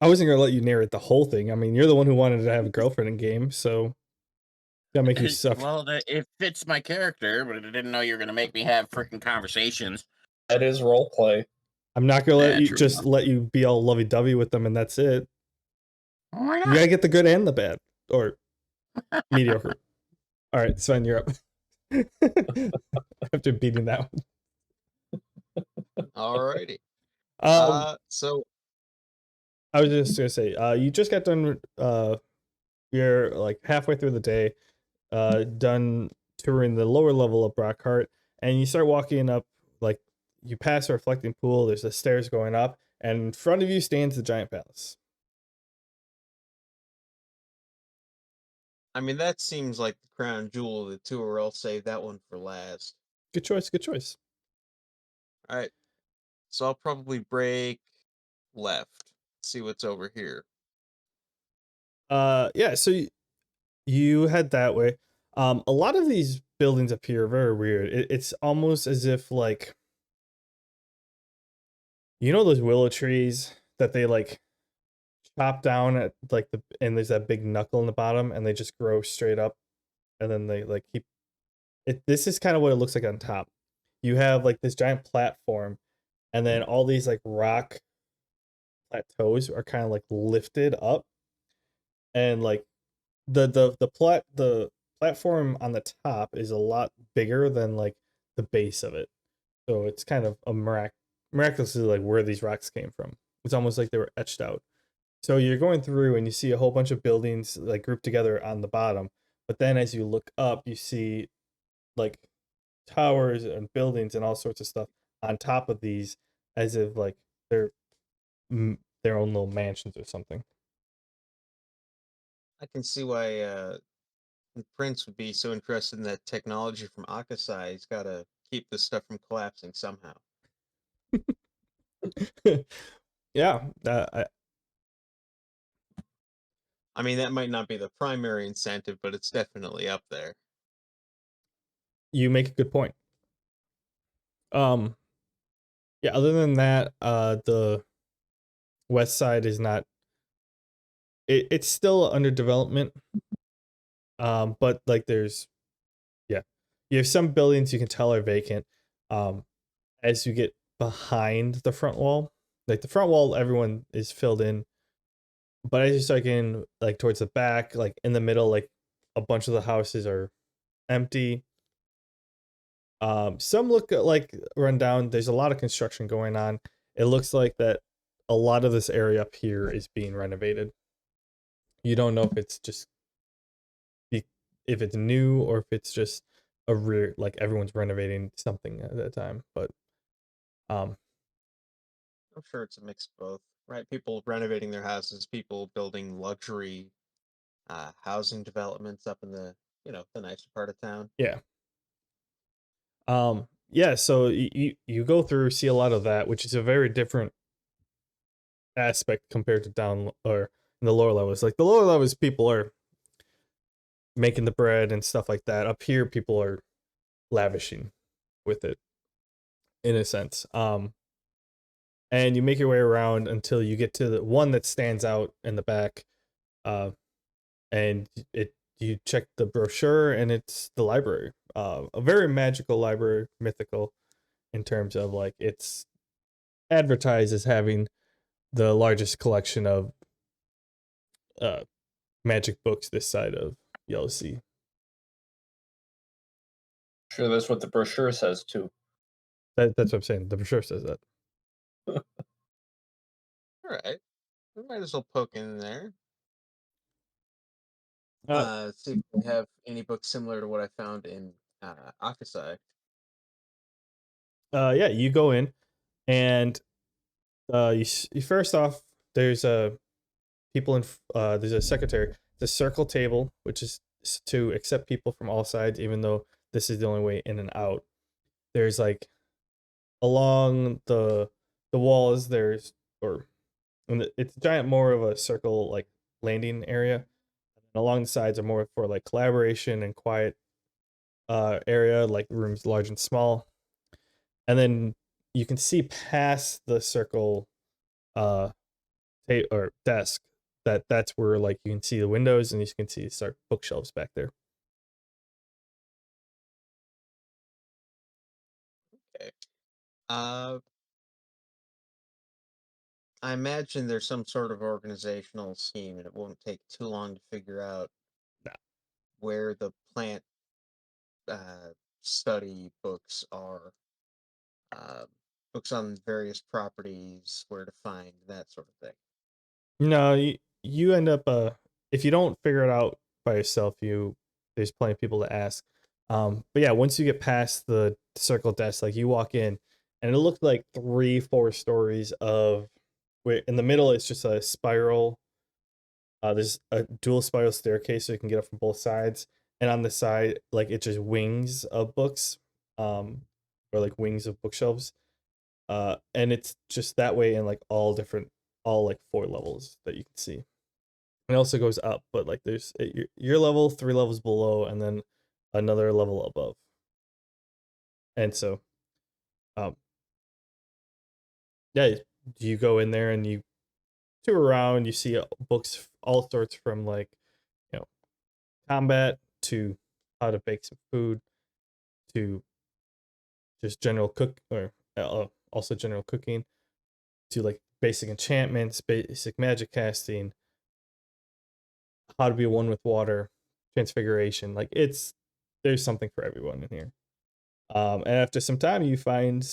I wasn't gonna let you narrate the whole thing. I mean, you're the one who wanted to have a girlfriend in game, so gotta make you suffer. Well, it fits my character, but I didn't know you were gonna make me have freaking conversations. That is roleplay. I'm not gonna let you True. let you be all lovey-dovey with them, and that's it. Why not? You gotta get the good and the bad, or mediocre. All right, Sven, you're up. After beating that one. Alrighty. So I was just gonna say, you just got done. You're like halfway through the day, done touring the lower level of Brockheart, and you start walking up. Like you pass a reflecting pool. There's the stairs going up, and in front of you stands the giant palace. I mean, that seems like the crown jewel of the tour. I'll save that one for last. Good choice. Good choice. All right. So I'll probably break left. See what's over here. Yeah. So you head that way. A lot of these buildings up here are very weird. It's almost as if like, you know, those willow trees that they like chop down at like and there's that big knuckle in the bottom and they just grow straight up, and then they like keep it. This is kind of what it looks like on top. You have like this giant platform, and then all these like rock plateaus are kind of like lifted up, and like the platform on the top is a lot bigger than like the base of it. So it's kind of a miraculously like where these rocks came from. It's almost like they were etched out. So you're going through and you see a whole bunch of buildings like grouped together on the bottom. But then as you look up, you see like towers and buildings and all sorts of stuff on top of these, as if like they're their own little mansions or something. I can see why the Prince would be so interested in that technology from Akasai. He's got to keep this stuff from collapsing somehow. Yeah, I mean, that might not be the primary incentive, but it's definitely up there. you make a good point. Yeah, other than that, the west side is not it's still under development. But like there's yeah. You have some buildings you can tell are vacant. As you get behind the front wall, like the front wall everyone is filled in, but as you start getting like towards the back, like in the middle, like a bunch of the houses are empty. Some look like run down. There's a lot of construction going on. It looks like that a lot of this area up here is being renovated. You don't know if it's just if it's new or if it's just a rear like everyone's renovating something at a time. But um I'm sure it's a mix of both, right? People renovating their houses, people building luxury housing developments up in the, the nicer part of town. yeah. Yeah, so you go through, see a lot of that, which is a very different aspect compared to down or in the lower levels. Like the lower levels, people are making the bread and stuff like that. Up here, people are lavishing with it, in a sense. And you make your way around until you get to the one that stands out in the back, and you check the brochure, and it's the library. A very magical library, mythical in terms of like it's advertised as having the largest collection of uh magic books this side of Yellow Sea. Sure, that's what the brochure says too. That's what I'm saying. The brochure says that. All right. We might as well poke in there. See if we have any books similar to what I found in Akasai. Yeah, you go in, and you first off, there's a people in there's a secretary. The circle table, which is to accept people from all sides, even though this is the only way in and out. There's like along the walls there's or it's giant more of a circle like landing area. And along the sides are more for like collaboration and quiet area, like rooms large and small. And then you can see past the circle or desk that's where like you can see the windows and you can see start bookshelves back there. Okay. I imagine there's some sort of organizational scheme, and it won't take too long to figure out No. where the plant study books are. books on various properties, where to find that sort of thing. No, you end up if you don't figure it out by yourself, there's plenty of people to ask. But yeah, once you get past the circle desk, like you walk in, and it looked like 3-4 stories of where in the middle it's just a spiral. There's a dual spiral staircase so you can get up from both sides, and on the side, like it's just wings of books, or like wings of bookshelves. And it's just that way in like all like 4 levels that you can see. It also goes up, but like there's your level, 3 levels below, and then another level above. And so, um, yeah, you go in there and you tour around. You see books all sorts from like, combat to how to bake some food to just general cook or also general cooking to like basic enchantments, basic magic casting, how to be one with water, transfiguration. Like there's something for everyone in here. And after some time, you find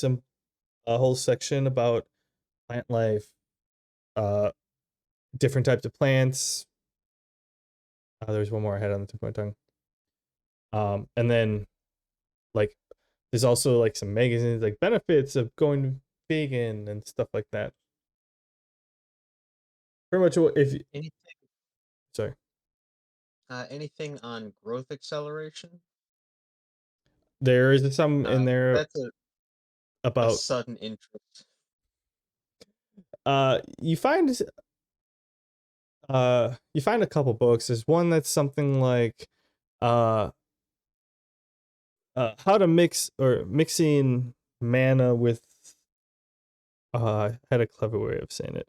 a whole section about plant life, uh, different types of plants. There's one more I had on the tip of my tongue. And then like there's also like some magazines, like benefits of going vegan and stuff like that. Pretty much if Anything, sorry, anything on growth acceleration? there is some in there That's a about sudden interest. you find a couple books. There's one that's something like uh how to mixing mana with I had a clever way of saying it.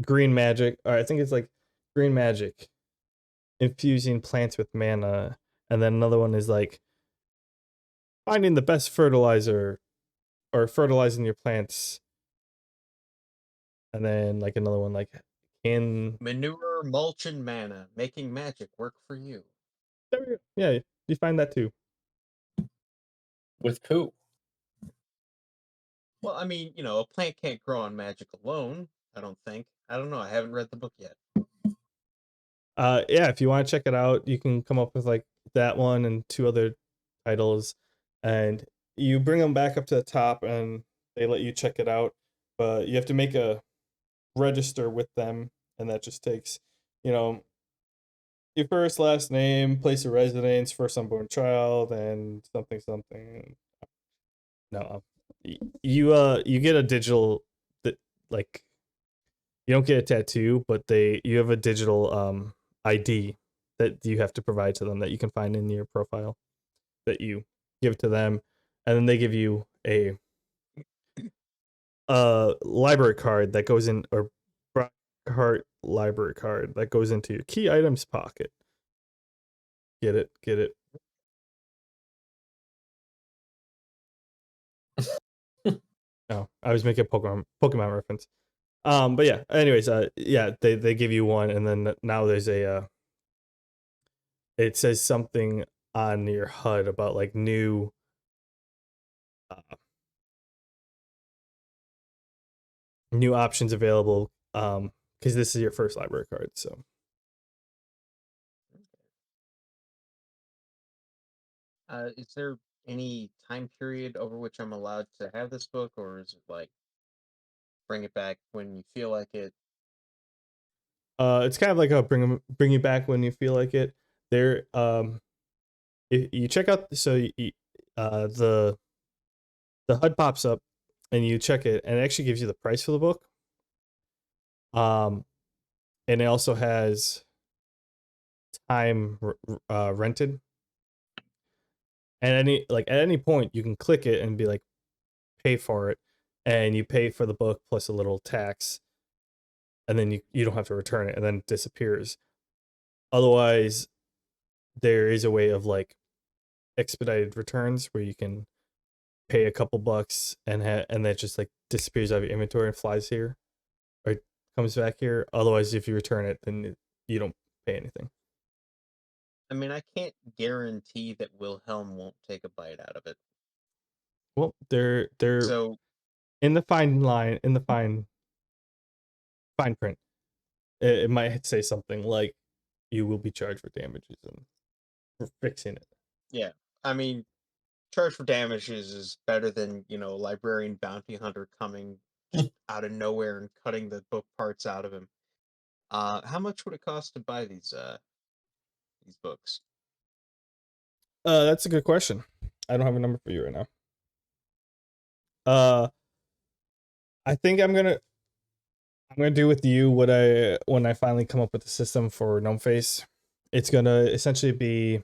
Green magic, or I think it's like green magic infusing plants with mana, and then another one is like finding the best fertilizer or fertilizing your plants, and then like another one like can Manure, mulch, and mana, making magic work for you. there we go. Yeah, you find that too. With poo. Well, I mean, a plant can't grow on magic alone, I don't think. I don't know, I haven't read the book yet. Yeah, if you want to check it out, you can come up with like that one and 2 other titles, and you bring them back up to the top and they let you check it out, but you have to make a register with them, and that just takes, your first, last name, place of residence, first unborn child, and something something. No, you get a digital that like you don't get a tattoo, but you have a digital ID that you have to provide to them that you can find in your profile that you give to them, and then they give you a library card that goes in, or Brockheart library card that goes into your key items pocket. Get it? Get it? No, I was making a Pokemon reference. But yeah. Anyways, yeah, they give you one, and then now there's it says something on your HUD about like new new options available. Because this is your first library card, so. Is there any time period over which I'm allowed to have this book, or is it like bring it back when you feel like it? It's kind of like a bring you back when you feel like it. There, if you check out, so the HUD pops up, and you check it, and it actually gives you the price for the book. And it also has time rented. And at any point, you can click it and be like, pay for it, and you pay for the book plus a little tax, and then you don't have to return it, and then it disappears. Otherwise, there is a way of like expedited returns where you can pay a couple bucks and that just like disappears out of your inventory and flies here or comes back here. Otherwise, if you return it, then you don't pay anything. I mean, I can't guarantee that Wilhelm won't take a bite out of it. Well, they're So in the fine line, in the fine print. It might say something like, "You will be charged for damages and for fixing it." yeah, I mean, charge for damages is better than librarian bounty hunter coming just out of nowhere and cutting the book parts out of him. How much would it cost to buy these books? That's a good question. I don't have a number for you right now. I think I'm gonna do with you what when I finally come up with the system for Gnome Face. It's gonna essentially be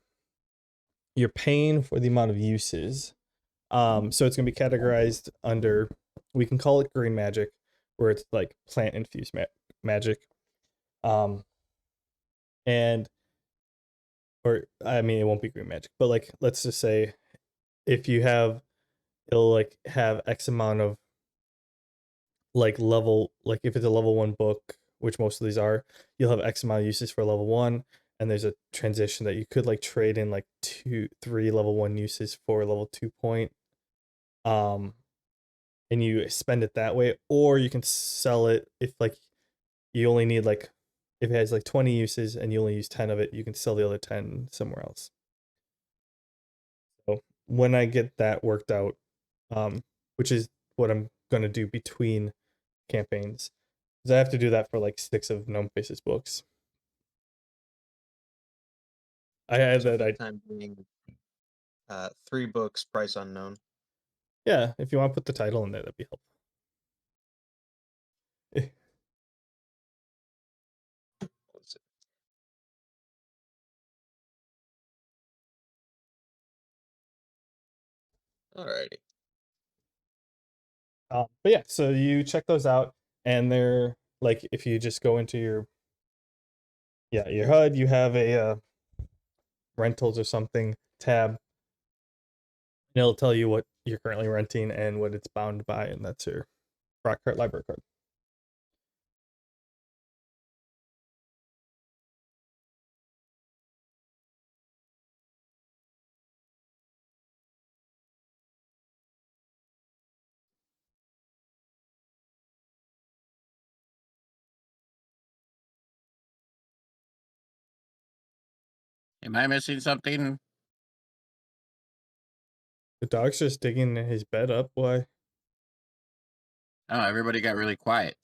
you're paying for the amount of uses. So it's gonna be categorized under, we can call it green magic, where it's like plant infused magic. And or I mean it won't be green magic, but like let's just say if you have, it'll like have X amount of like level, like if it's a level 1 book, which most of these are, you'll have X amount of uses for level 1, and there's a transition that you could like trade in like 3 level 1 uses for level 2 point, and you spend it that way, or you can sell it if like you only need like, if it has like 20 uses and you only use 10 of it, you can sell the other 10 somewhere else. So when I get that worked out, which is what I'm gonna do between campaigns, because I have to do that for like 6 of Gnome Face's books. I had So that. for the time being, 3 books, price unknown. Yeah, if you want to put the title in there, that'd be helpful. What is it? Alrighty. But yeah, so you check those out, and they're like, if you just go into your HUD, you have a rentals or something tab, and it'll tell you what you're currently renting and what it's bound by, and that's your Brockheart library card. Am I missing something? The dog's just digging his bed up. Why? Oh, everybody got really quiet.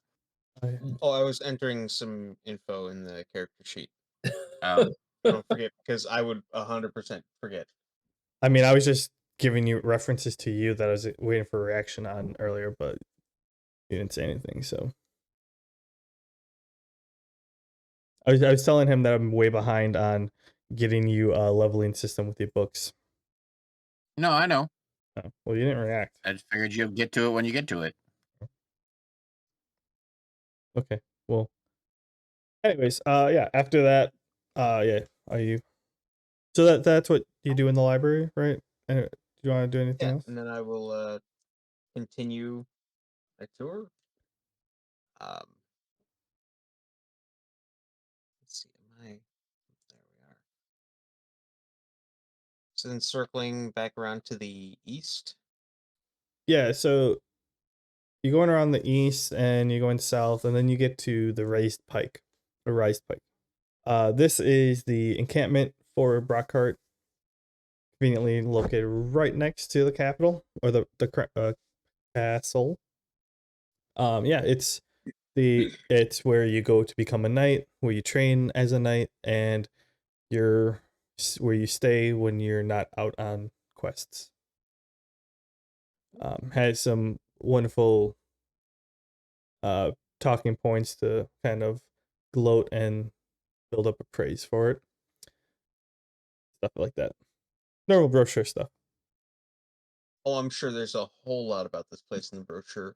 Oh, I was entering some info in the character sheet. Um, Don't forget, because I would 100% forget. I mean, I was just giving you references to you that I was waiting for a reaction on earlier, but you didn't say anything, so. I was telling him that I'm way behind on getting you a leveling system with your books. no, I know. Oh, well, you didn't react. I just figured you'll get to it when you get to it. Okay, well. Anyways, yeah. After that, yeah. Are you? So that's what you do in the library, right? And do you want to do anything Yeah, else? and then I will continue my tour. Let's see, there we are. So then circling back around to the east. Yeah. So you're going around the east, and you're going south, and then you get to the raised pike, the raised pike. This is the encampment for Brockheart, conveniently located right next to the capital, or the castle. Yeah, it's where you go to become a knight, where you train as a knight, and you're where you stay when you're not out on quests. Has some wonderful talking points to kind of gloat and build up a praise for it. Stuff like that. Normal brochure stuff. Oh, I'm sure there's a whole lot about this place in the brochure.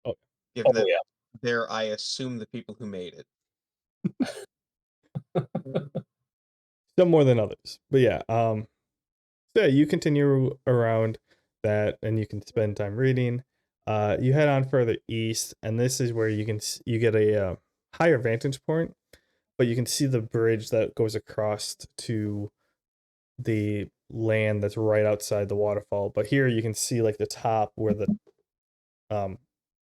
Oh, Given that yeah. they're, I assume, the people who made it. some more than others, but yeah. So yeah, you continue around that, and you can spend time reading. You head on further east, and this is where you get a higher vantage point. but you can see the bridge that goes across to the land that's right outside the waterfall. But here you can see like the top where the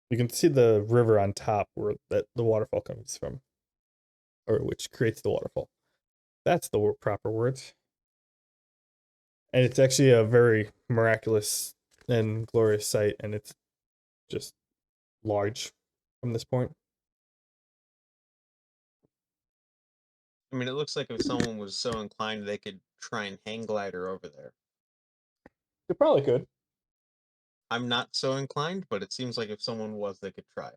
you can see the river on top where the waterfall comes from, or which creates the waterfall. That's the proper word. And it's actually a very miraculous and glorious sight, and it's just large from this point. I mean, it looks like if someone was so inclined, they could try and hang glider over there. You probably could. I'm not so inclined, but it seems like if someone was, they could try.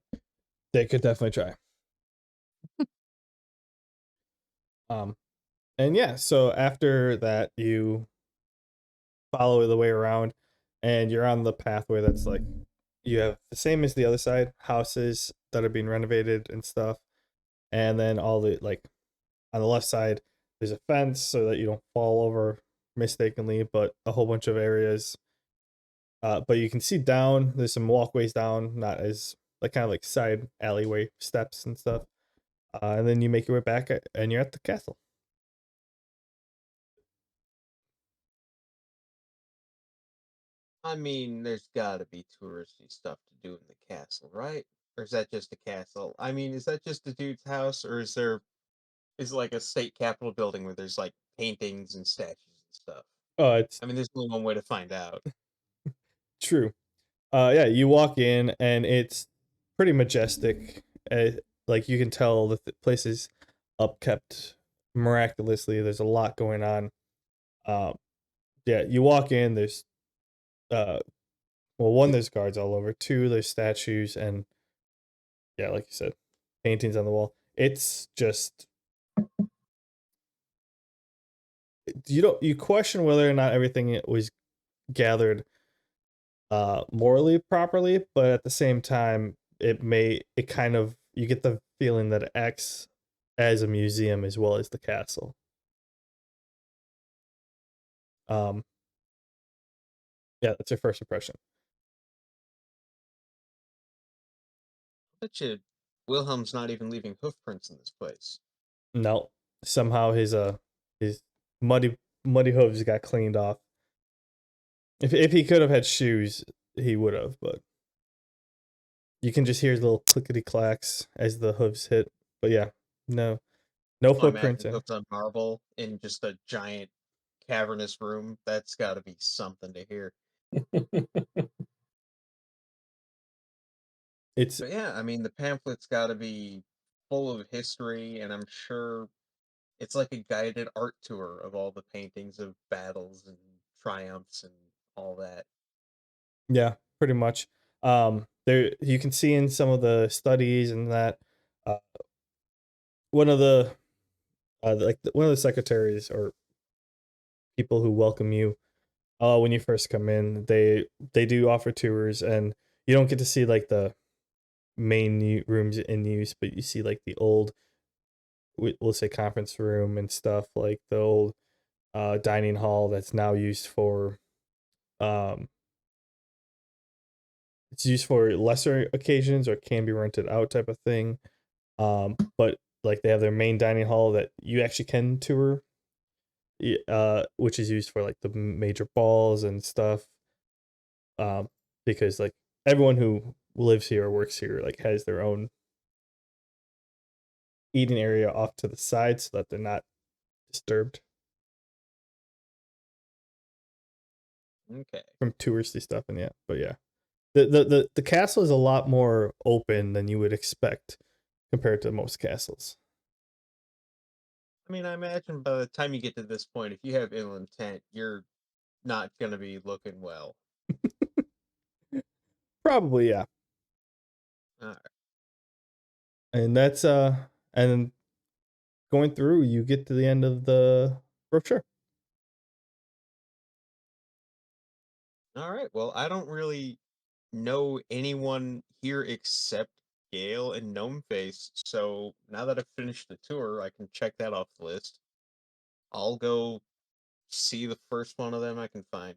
They could definitely try. And yeah, so after that, you follow the way around, and you're on the pathway that's like you have the same as the other side, houses that are being renovated and stuff, and then all the like on the left side, there's a fence so that you don't fall over mistakenly, but a whole bunch of areas. But you can see down. There's some walkways down, not as like kind of like side alleyway steps and stuff. And then you make your way back, and you're at the castle. I mean, there's got to be touristy stuff to do in the castle, right? Or is that just a castle? I mean, is that just a dude's house, or is it like a state capitol building where there's like paintings and statues and stuff? Oh, it's I mean, there's only one way to find out. true. Yeah, you walk in and it's pretty majestic. Like you can tell the place is upkept miraculously. There's a lot going on. Yeah, you walk in. There's well, one, there's guards all over. Two, there's statues, and yeah, like you said, paintings on the wall. It's just you question whether or not everything was gathered morally properly, but at the same time it kind of you get the feeling that it acts as a museum as well as the castle. um yeah, that's your first impression. Bet you Wilhelm's not even leaving hoof prints in this place. No, somehow his muddy hooves got cleaned off. If he could have had shoes, he would have, but you can just hear his little clickety clacks as the hooves hit. But yeah, no I footprints imagine in. hoofs on marble in just a giant cavernous room. That's got to be something to hear. It's But yeah, I mean, the pamphlet's got to be full of history, and I'm sure it's like a guided art tour of all the paintings of battles and triumphs and all that. Yeah, pretty much. There you can see in some of the studies and that uh, one of the one of the secretaries or people who welcome you when you first come in, they do offer tours, and you don't get to see like the main rooms in use, but you see like the old we'll say conference room and stuff, like the old dining hall that's now used for um it's used for lesser occasions or can be rented out type of thing. But like they have their main dining hall that you actually can tour, which is used for like the major balls and stuff. Um, because like everyone who lives here or works here like has their own eating area off to the side so that they're not disturbed Okay. from touristy stuff. And yeah, but yeah, the castle is a lot more open than you would expect compared to most castles. I mean, I imagine by the time you get to this point, if you have ill intent, you're not going to be looking well. Probably, yeah. All right. And that's and going through, you get to the end of the brochure. All right. Well, I don't really know anyone here except Gale and Gnome Face. So now that I've finished the tour, I can check that off the list. I'll go see the first one of them I can find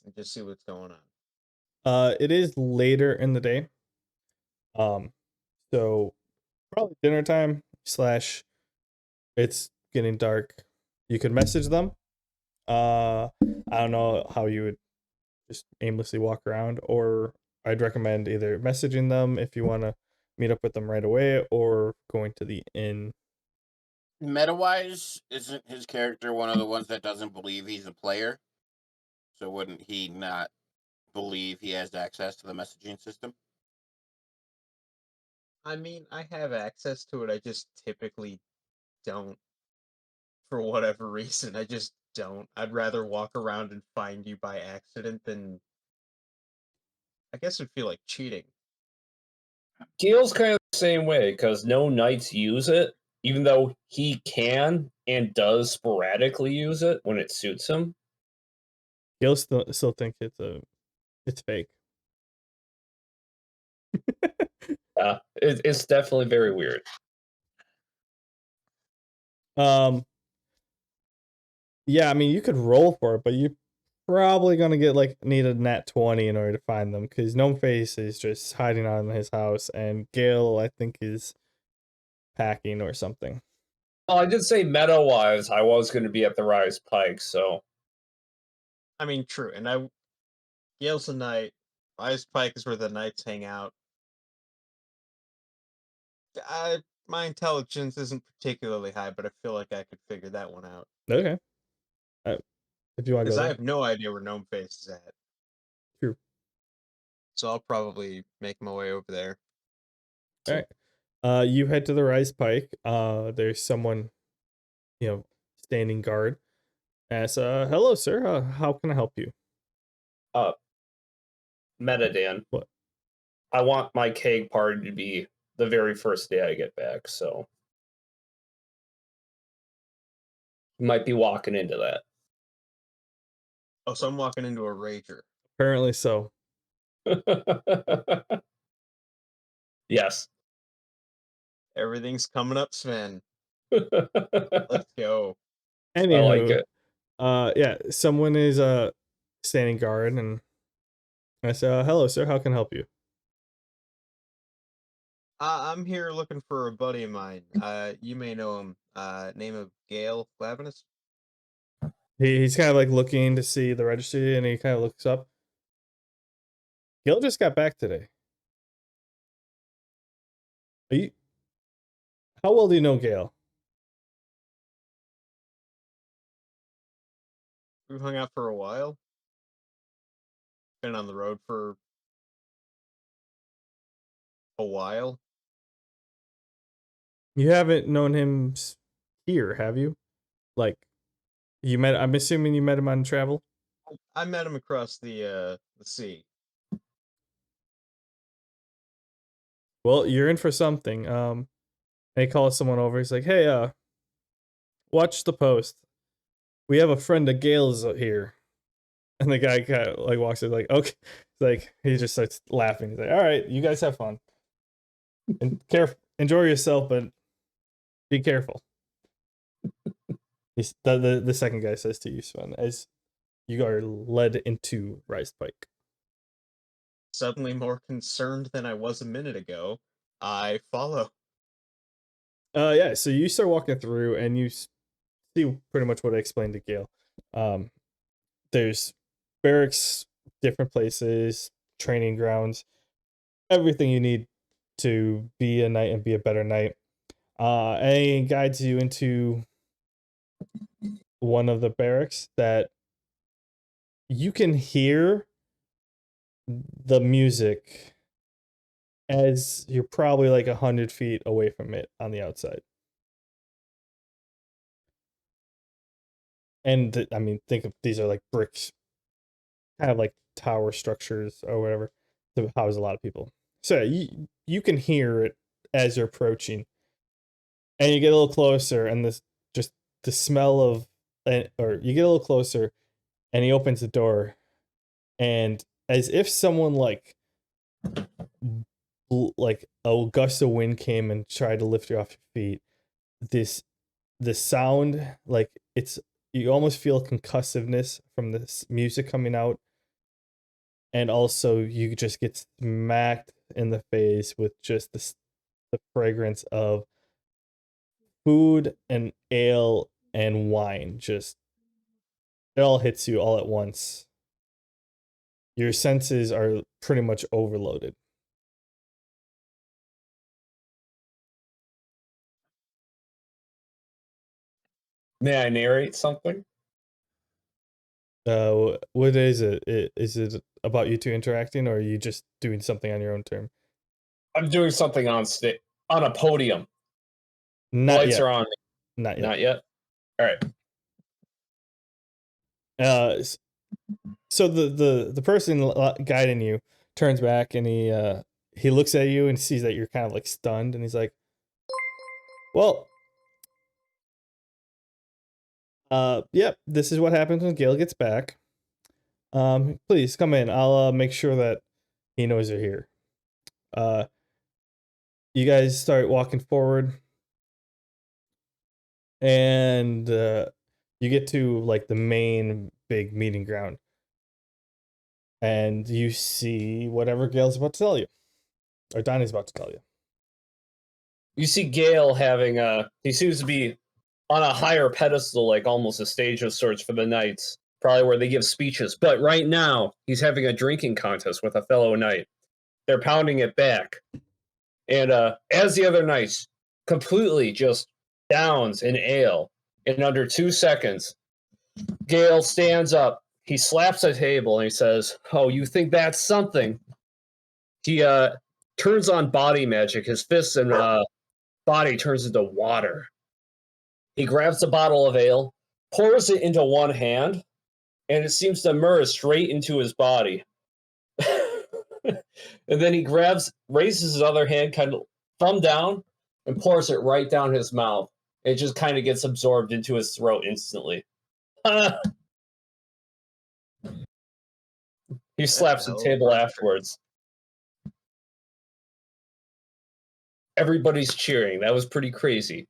and just see what's going on. It is later in the day. Um, so probably dinner time. / it's getting dark. You could message them. I don't know how you would just aimlessly walk around, or I'd recommend either messaging them if you want to meet up with them right away, or going to the inn. Meta-wise, isn't his character one of the ones that doesn't believe he's a player? So wouldn't he not believe he has access to the messaging system? I mean, I have access to it. I just typically don't for whatever reason. I just don't. I'd rather walk around and find you by accident than I guess it'd feel like cheating. Gale's kind of the same way because no knights use it, even though he can and does sporadically use it when it suits him. You'll still think it's fake. It's definitely very weird. Yeah, I mean, you could roll for it, but you're probably gonna need a nat 20 in order to find them, because Gnome Face is just hiding out in his house, and Gale, I think, is packing or something. Well, I did say meta-wise, I was going to be at the Rise Pike, so I mean, true. And Gale's a knight. Ice Pike is where the knights hang out. My intelligence isn't particularly high, but I feel like I could figure that one out. Okay. If you want to go Because I there. have no idea where Gnome Face is at. True. So I'll probably make my way over there. All right. You head to the Rise Pike. There's someone, standing guard. Asks, hello, sir. How can I help you? meta, Dan. What? I want my keg party to be the very first day I get back, so you might be walking into that. Oh, so I'm walking into a rager. Apparently so. Yes. Everything's coming up, Sven. Let's go. Anywho, I like it. Yeah, someone is standing guard, and I say, hello, sir. How can I help you? I'm here looking for a buddy of mine. You may know him. Name of Gale Flavinus. He's kind of looking to see the registry, and he kind of looks up. Gil just got back today. How well do you know Gale? We've hung out for a while. Been on the road for a while. You haven't known him here, have you? You met? I'm assuming you met him on travel. I met him across the sea. Well, you're in for something. And he calls someone over. He's like, "Hey, watch the post. We have a friend of Gale's here." And the guy kind of walks in, okay. He just starts laughing. He's like, "All right, you guys have fun and enjoy yourself, but be careful." The second guy says to you, Sven, as you are led into Rise Pike. Suddenly more concerned than I was a minute ago. I follow. Yeah, so you start walking through, and you see pretty much what I explained to Gale. There's barracks, different places, training grounds, everything you need to be a knight and be a better knight. And he guides you into one of the barracks that you can hear the music as you're probably 100 feet away from it on the outside. And I mean, think of these are bricks, kind of tower structures or whatever, to house a lot of people. So you can hear it as you're approaching, and you get a little closer, and the smell of, or you get a little closer, and he opens the door, and as if someone a gust of wind came and tried to lift you off your feet, the sound, you almost feel concussiveness from this music coming out, and also you just get smacked in the face with just the fragrance of food and ale and wine. Just it all hits you all at once. Your senses are pretty much overloaded. May I narrate something? What is it? Is it about you two interacting, or are you just doing something on your own term? I'm doing something on on a podium. Not Lights yet. are on me. Not yet. Not yet. All right. So the person guiding you turns back and he looks at you and sees that you're kind of like stunned, and he's like, "Well, yep, this is what happens when Gale gets back. Please come in. I'll make sure that he knows you're here." You guys start walking forward, and you get to like the main big meeting ground, and you see whatever Gale's about to tell you, or Donnie's about to tell you. You see Gale having he seems to be on a higher pedestal, like almost a stage of sorts for the knights, probably where they give speeches. But right now, he's having a drinking contest with a fellow knight. They're pounding it back. And as the other knights completely just downs in ale in under 2 seconds, Gale stands up. He slaps a table and he says, "Oh, you think that's something?" He turns on body magic. His fists and body turns into water. He grabs a bottle of ale, pours it into one hand, and it seems to merge straight into his body. And then he raises his other hand, kind of thumb down, and pours it right down his mouth. It just kind of gets absorbed into his throat instantly. He slaps the table afterwards. Everybody's cheering. That was pretty crazy.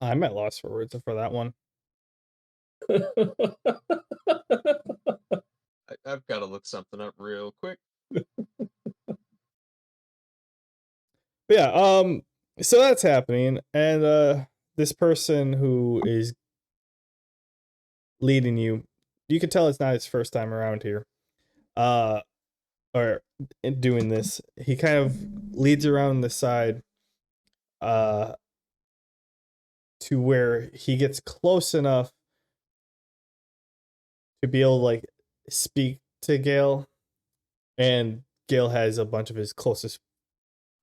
I'm at loss for words for that one. I've got to look something up real quick. But yeah, so that's happening, and this person who is leading you, you can tell it's not his first time around here, or doing this. He kind of leads around the side, to where he gets close enough to be able to like speak to Gale, and Gale has a bunch of his closest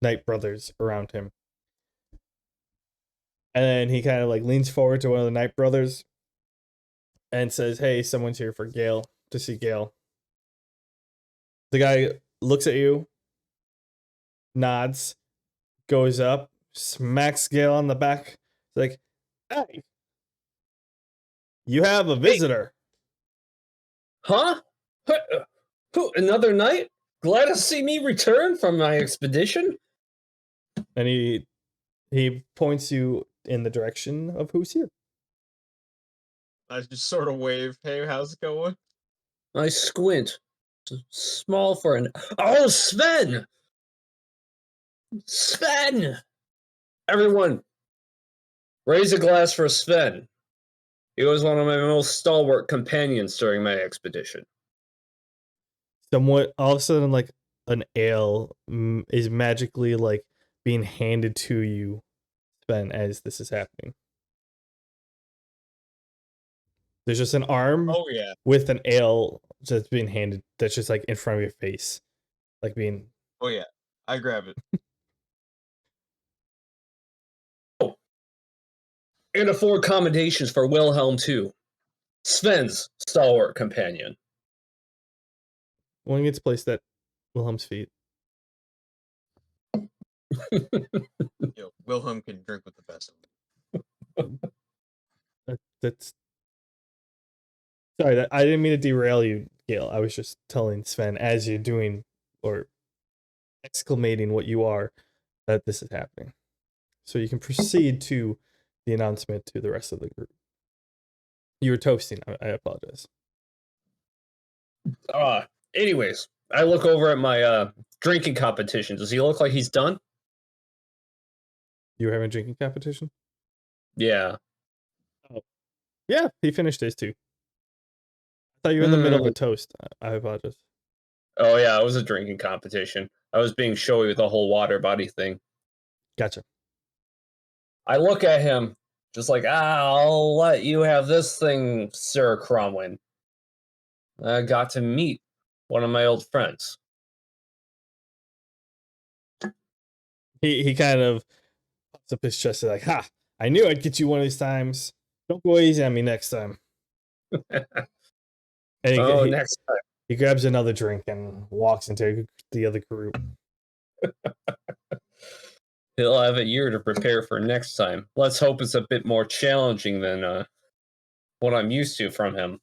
knight brothers around him. And then he kind of like leans forward to one of the knight brothers and says, "Hey, someone's here for Gale, to see Gale." The guy looks at you, nods, goes up, smacks Gale on the back. It's like, "Hey, you have a visitor." Huh? Who? Another knight? Glad to see me return from my expedition? And he points you in the direction of who's here. I just sort of wave, "Hey, how's it going?" I squint. Small for an... Oh, Sven! Sven! Everyone, raise a glass for Sven. He was one of my most stalwart companions during my expedition. Somewhat, all of a sudden, like an ale is magically like being handed to you, Sven, as this is happening. There's just an arm Oh yeah. with an ale that's being handed, that's just like in front of your face, like being... Oh yeah. I grab it. Oh. And a 4 commendations for Wilhelm too. Sven's stalwart companion. One gets placed at Wilhelm's feet. Yo, Wilhelm can drink with the best of them. That's sorry, I didn't mean to derail you, Gale. I was just telling Sven as you're doing or exclamating what you are, that this is happening. So you can proceed to the announcement to the rest of the group. You were toasting. I apologize. Anyways, I look over at my drinking competition. Does he look like he's done? You were having a drinking competition? Yeah. Yeah, he finished his too. I thought you were in the middle of a toast. I apologize. Oh yeah, it was a drinking competition. I was being showy with the whole water body thing. Gotcha. I look at him, just like, I'll let you have this thing, Sir Cromwell. I got to meet one of my old friends. He kind of puffs up his chest like, ha! I knew I'd get you one of these times. Don't go easy on me next time. And Next time. he grabs another drink and walks into the other group. He'll have a year to prepare for next time. Let's hope it's a bit more challenging than what I'm used to from him.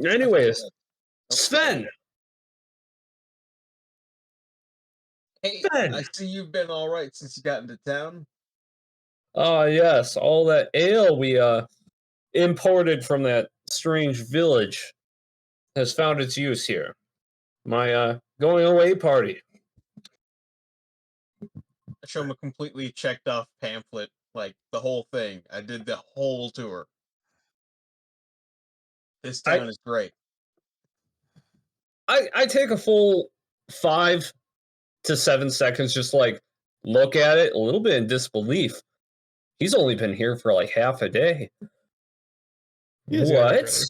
Anyways, Sven! Hey, Sven! I see you've been all right since you got into town. Ah, yes, all that ale we imported from that strange village has found its use here. My going away party. I show him a completely checked off pamphlet, like the whole thing. I did the whole tour. This town is great. I take a full 5 to 7 seconds, just like look at it, a little bit in disbelief. He's only been here for like half a day. What?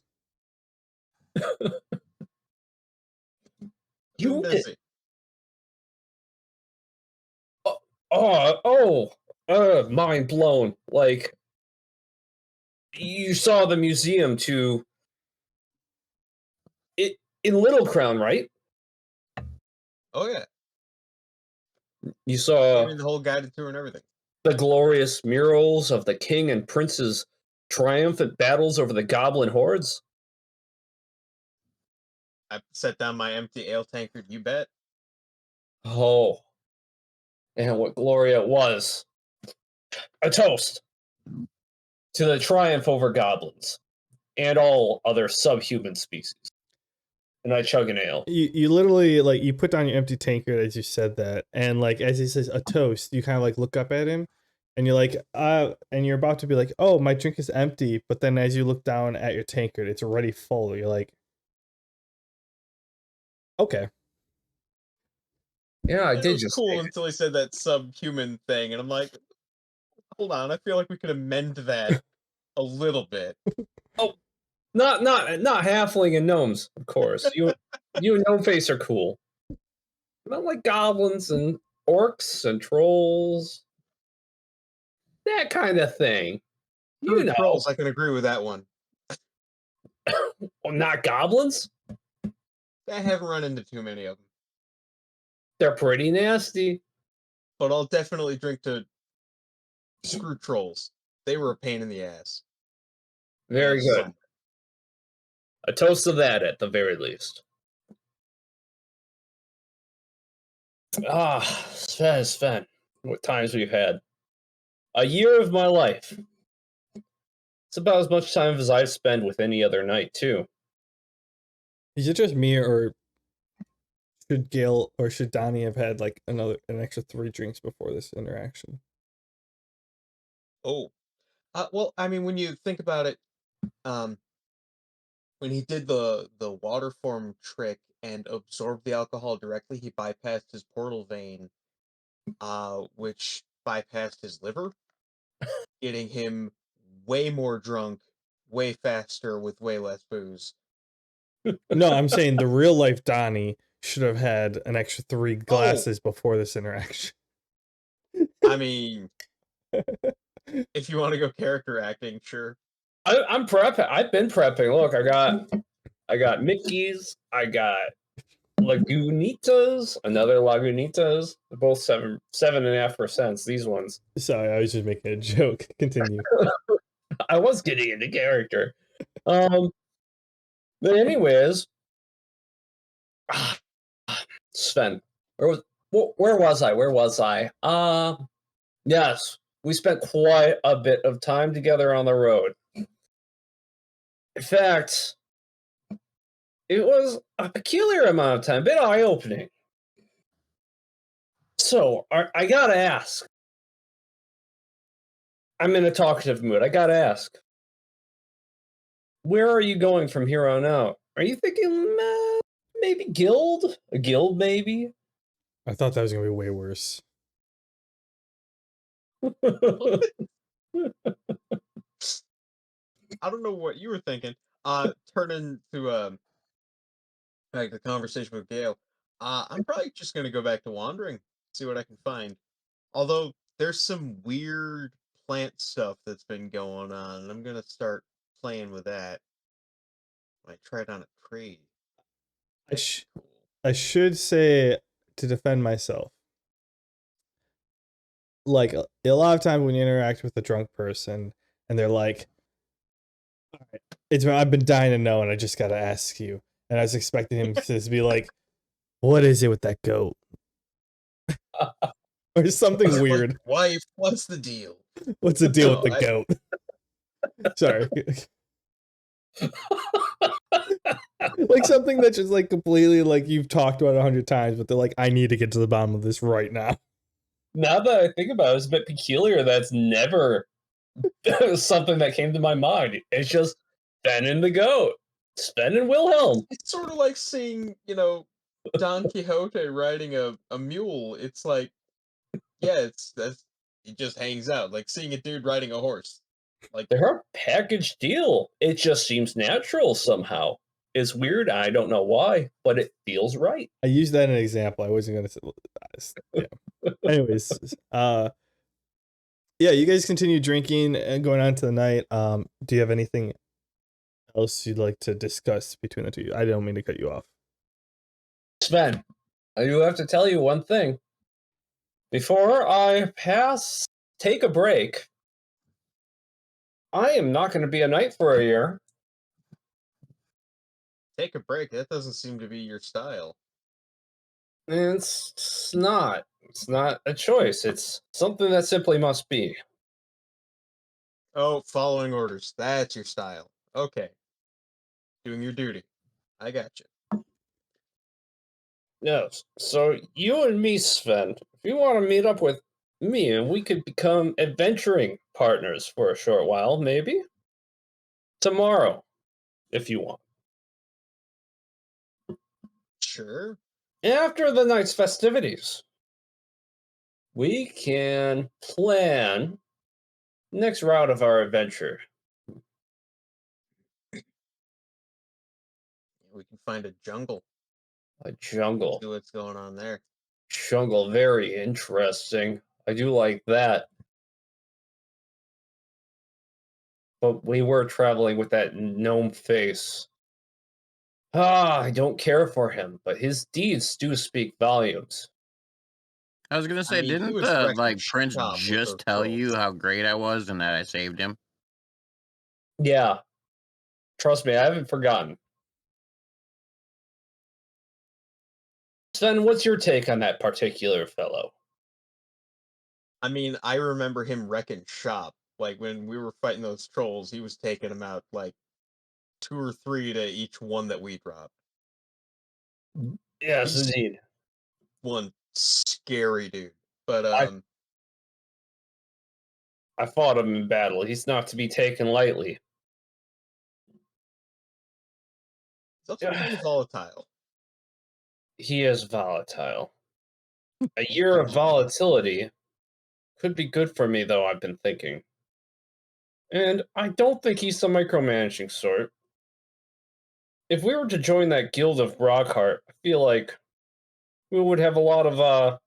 Who does it? Mind blown. Like, you saw the museum to it in Little Crown, right? Oh yeah, You saw the whole guided tour and everything. the glorious murals of the king and prince's triumphant battles over the goblin hordes. I set down my empty ale tankard. You bet. Oh, and what glory it was. A toast to the triumph over goblins and all other subhuman species. And I chug an ale. You literally, like, you put down your empty tankard as you said that, and like as he says a toast, you kind of like look up at him and you're like, and you're about to be like, oh, my drink is empty, but then as you look down at your tankard, it's already full. You're like, okay. Yeah, I It did was just cool until he said that subhuman thing, and I'm like, hold on, I feel like we could amend that a little bit. Oh, not halfling and gnomes, of course. You and Gnome Face are cool. Not like goblins and orcs and trolls. That kind of thing. You know. Trolls, I can agree with that one. Well, not goblins? I haven't run into too many of them. They're pretty nasty. But I'll definitely drink to screw trolls. They were a pain in the ass. Very good. A toast to that at the very least. Sven. What times we've had. A year of my life. It's about as much time as I spend with any other night, too. Is it just me, or should Gail or should Donnie have had like an extra 3 drinks before this interaction? Oh. Well, I mean, when you think about it, when he did the water form trick and absorbed the alcohol directly, he bypassed his portal vein, which bypassed his liver, getting him way more drunk, way faster with way less booze. No, I'm saying the real life Donnie should have had an extra 3 glasses before this interaction. I mean, if you want to go character acting, sure. I'm prepping. I've been prepping. Look, I got Mickey's. I got Lagunitas. Another Lagunitas. They're both 7.5%. These ones. Sorry, I was just making a joke. Continue. I was getting into character. But anyways, Sven, where was I? Yes, we spent quite a bit of time together on the road. In fact, it was a peculiar amount of time, a bit eye-opening. So, I gotta ask, I'm in a talkative mood. I gotta ask. Where are you going from here on out? Are you thinking maybe guild? A guild, maybe? I thought that was gonna be way worse. I don't know what you were thinking. Turning to like the conversation with Gail. I'm probably just gonna go back to wandering, see what I can find. Although there's some weird plant stuff that's been going on, and I'm gonna start playing with that. Might try it on a tree. I, I should say, to defend myself, like a lot of times when you interact with a drunk person and they're like, all right, I've been dying to know and I just gotta ask you. And I was expecting him to be like, what is it with that goat? Or something Like, weird. wife, what's the deal? What's the deal No, with the goat? Sorry. Like something that's just like completely like you've talked about 100 times, but they're like, I need to get to the bottom of this right now. Now that I think about it, it's a bit peculiar. That's never something that came to my mind. It's just Ben and the goat. Sven and Wilhelm. It's sort of like seeing, Don Quixote riding a mule. It's like, yeah, it just hangs out. Like seeing a dude riding a horse. Like, They're a package deal. It just seems natural somehow. It's weird. I don't know why, but it feels right. I used that in an example. I wasn't gonna say, yeah. Anyways, yeah, you guys continue drinking and going on to the night. Do you have anything else you'd like to discuss between the two of you? I don't mean to cut you off. Sven, I do have to tell you one thing. Before I take a break, I am not going to be a knight for a year. take a break. That doesn't seem to be your style. It's not. It's not a choice. It's something that simply must be. Oh, following orders. That's your style. Okay. Doing your duty. I got you. Yes. So you and me, Sven, if you want to meet up with me and we could become adventuring partners for a short while, maybe? Tomorrow, if you want. Sure. After the night's festivities, we can plan next route of our adventure. We can find a jungle. A jungle. See what's going on there. Jungle, very interesting. I do like that. But we were traveling with that gnome face. I don't care for him, but his deeds do speak volumes. I was gonna say, I mean, he didn't was the wrecking prince shop with just those tell you trolls. how great I was and that I saved him? Yeah. Trust me, I haven't forgotten. Sven, what's your take on that particular fellow? I mean, I remember him wrecking shop. Like when we were fighting those trolls, he was taking them out like 2 or 3 to each one that we dropped. Yes, He's indeed. one scary dude. But I fought him in battle. He's not to be taken lightly. he's also kind of volatile. He is volatile. A year of volatility could be good for me, though, I've been thinking. And I don't think he's the micromanaging sort. If we were to join that guild of Brockheart, I feel like we would have a lot of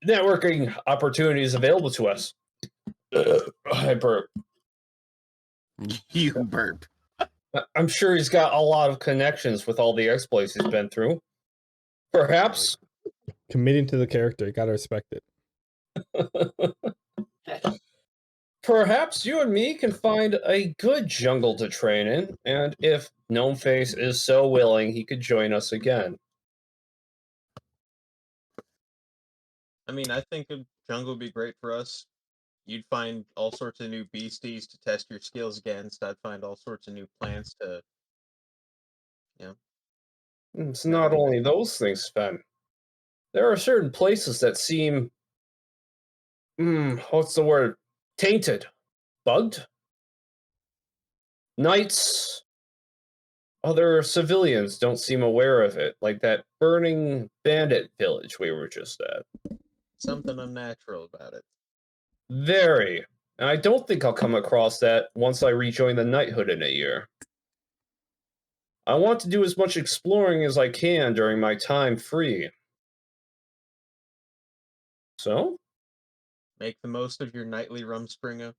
networking opportunities available to us. I burp. You burp. I'm sure he's got a lot of connections with all the exploits he's been through. Perhaps. Committing to the character, gotta respect it. Perhaps you and me can find a good jungle to train in, and if Gnomeface is so willing, he could join us again. I mean, I think a jungle would be great for us. You'd find all sorts of new beasties to test your skills against. I'd find all sorts of new plants to, you know, It's never not only mess. those things, Sven. There are certain places that seem, what's the word? tainted, bugged. Knights, other civilians don't seem aware of it, like that burning bandit village we were just at. Something unnatural about it. Very. And I don't think I'll come across that once I rejoin the knighthood in a year. I want to do as much exploring as I can during my time free. So? Make the most of your nightly rumspringa.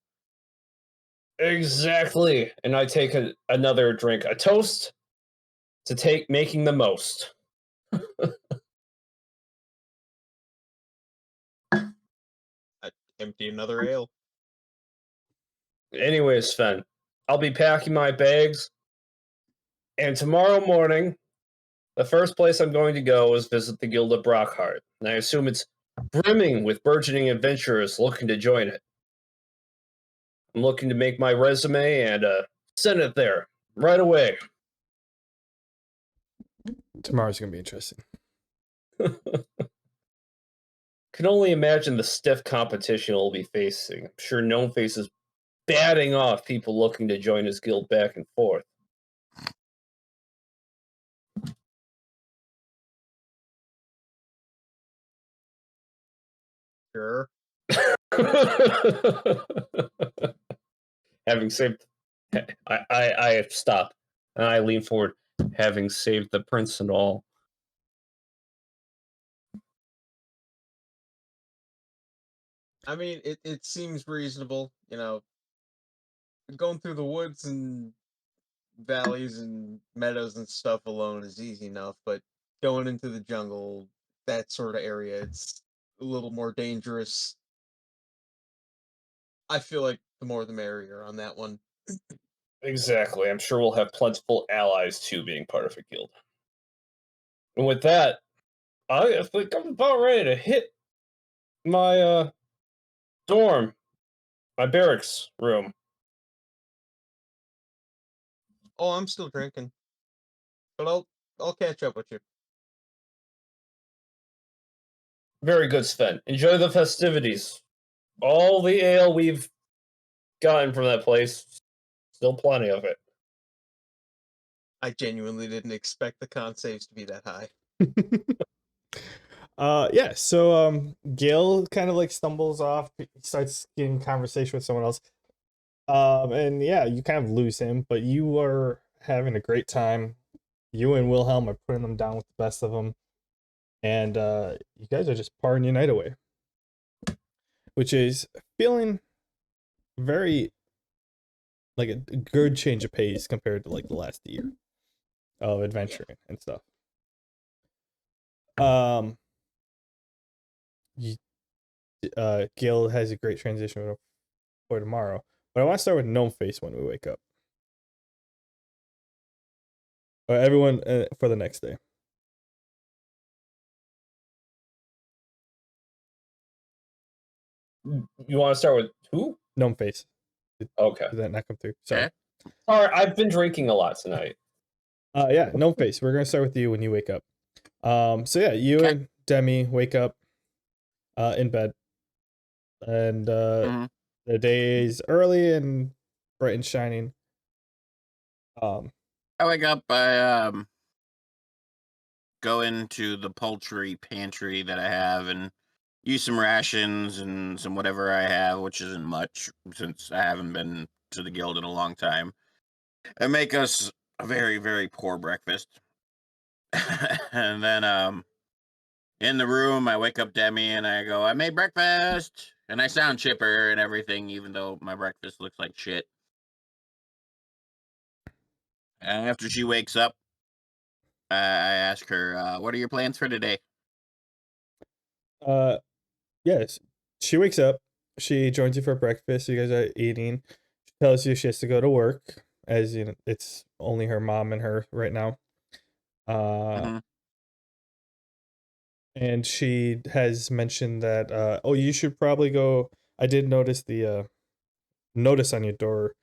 Exactly. And I take another drink. A toast to making the most. I empty another ale. Anyways, Sven, I'll be packing my bags. And tomorrow morning, the first place I'm going to go is visit the Guild of Brockheart. And I assume it's brimming with burgeoning adventurers looking to join it. I'm looking to make my resume and send it there right away. Tomorrow's gonna be interesting. Can only imagine the stiff competition we'll be facing. I'm sure Gnome Face is batting off people looking to join his guild back and forth. Sure. Having saved, I stop and I lean forward, having saved the prince and all. I mean, it seems reasonable, you know. Going through the woods and valleys and meadows and stuff alone is easy enough, but going into the jungle, that sort of area, it's a little more dangerous. I feel like the more the merrier on that one. Exactly. I'm sure we'll have plentiful allies too, being part of a guild. And with that, I think I'm about ready to hit my dorm, my barracks room. Oh, I'm still drinking, but I'll catch up with you. Very good, Sven. Enjoy the festivities. All the ale we've gotten from that place, still plenty of it. I genuinely didn't expect the con saves to be that high. Yeah, so Gil kind of like stumbles off, he starts getting conversation with someone else. And yeah, you kind of lose him, but you are having a great time. You and Wilhelm are putting them down with the best of them. And you guys are just partying your night away. Which is feeling very like a good change of pace compared to like the last year of adventuring and stuff. Gil has a great transition for tomorrow, but I want to start with Gnome Face when we wake up. Everyone for the next day. You want to start with who? Gnome Face. Okay. Did that not come through? Sorry. Okay. All right, I've been drinking a lot tonight. Yeah, Gnome Face. We're gonna start with you when you wake up. So yeah, you Okay. and Demi wake up in bed, and Mhm. the day is early and bright and shining. I wake up, I go into the poultry pantry that I have and use some rations and some whatever I have, which isn't much since I haven't been to the guild in a long time, and make us a very, very poor breakfast. And then in the room I wake up Demi and I go, I made breakfast, and I sound chipper and everything, even though my breakfast looks like shit. And after she wakes up, I ask her, what are your plans for today? Yes, she wakes up. She joins you for breakfast. You guys are eating. She tells you she has to go to work, as you know, it's only her mom and her right now. Mhm. And she has mentioned that oh, you should probably go. I did notice the notice on your door.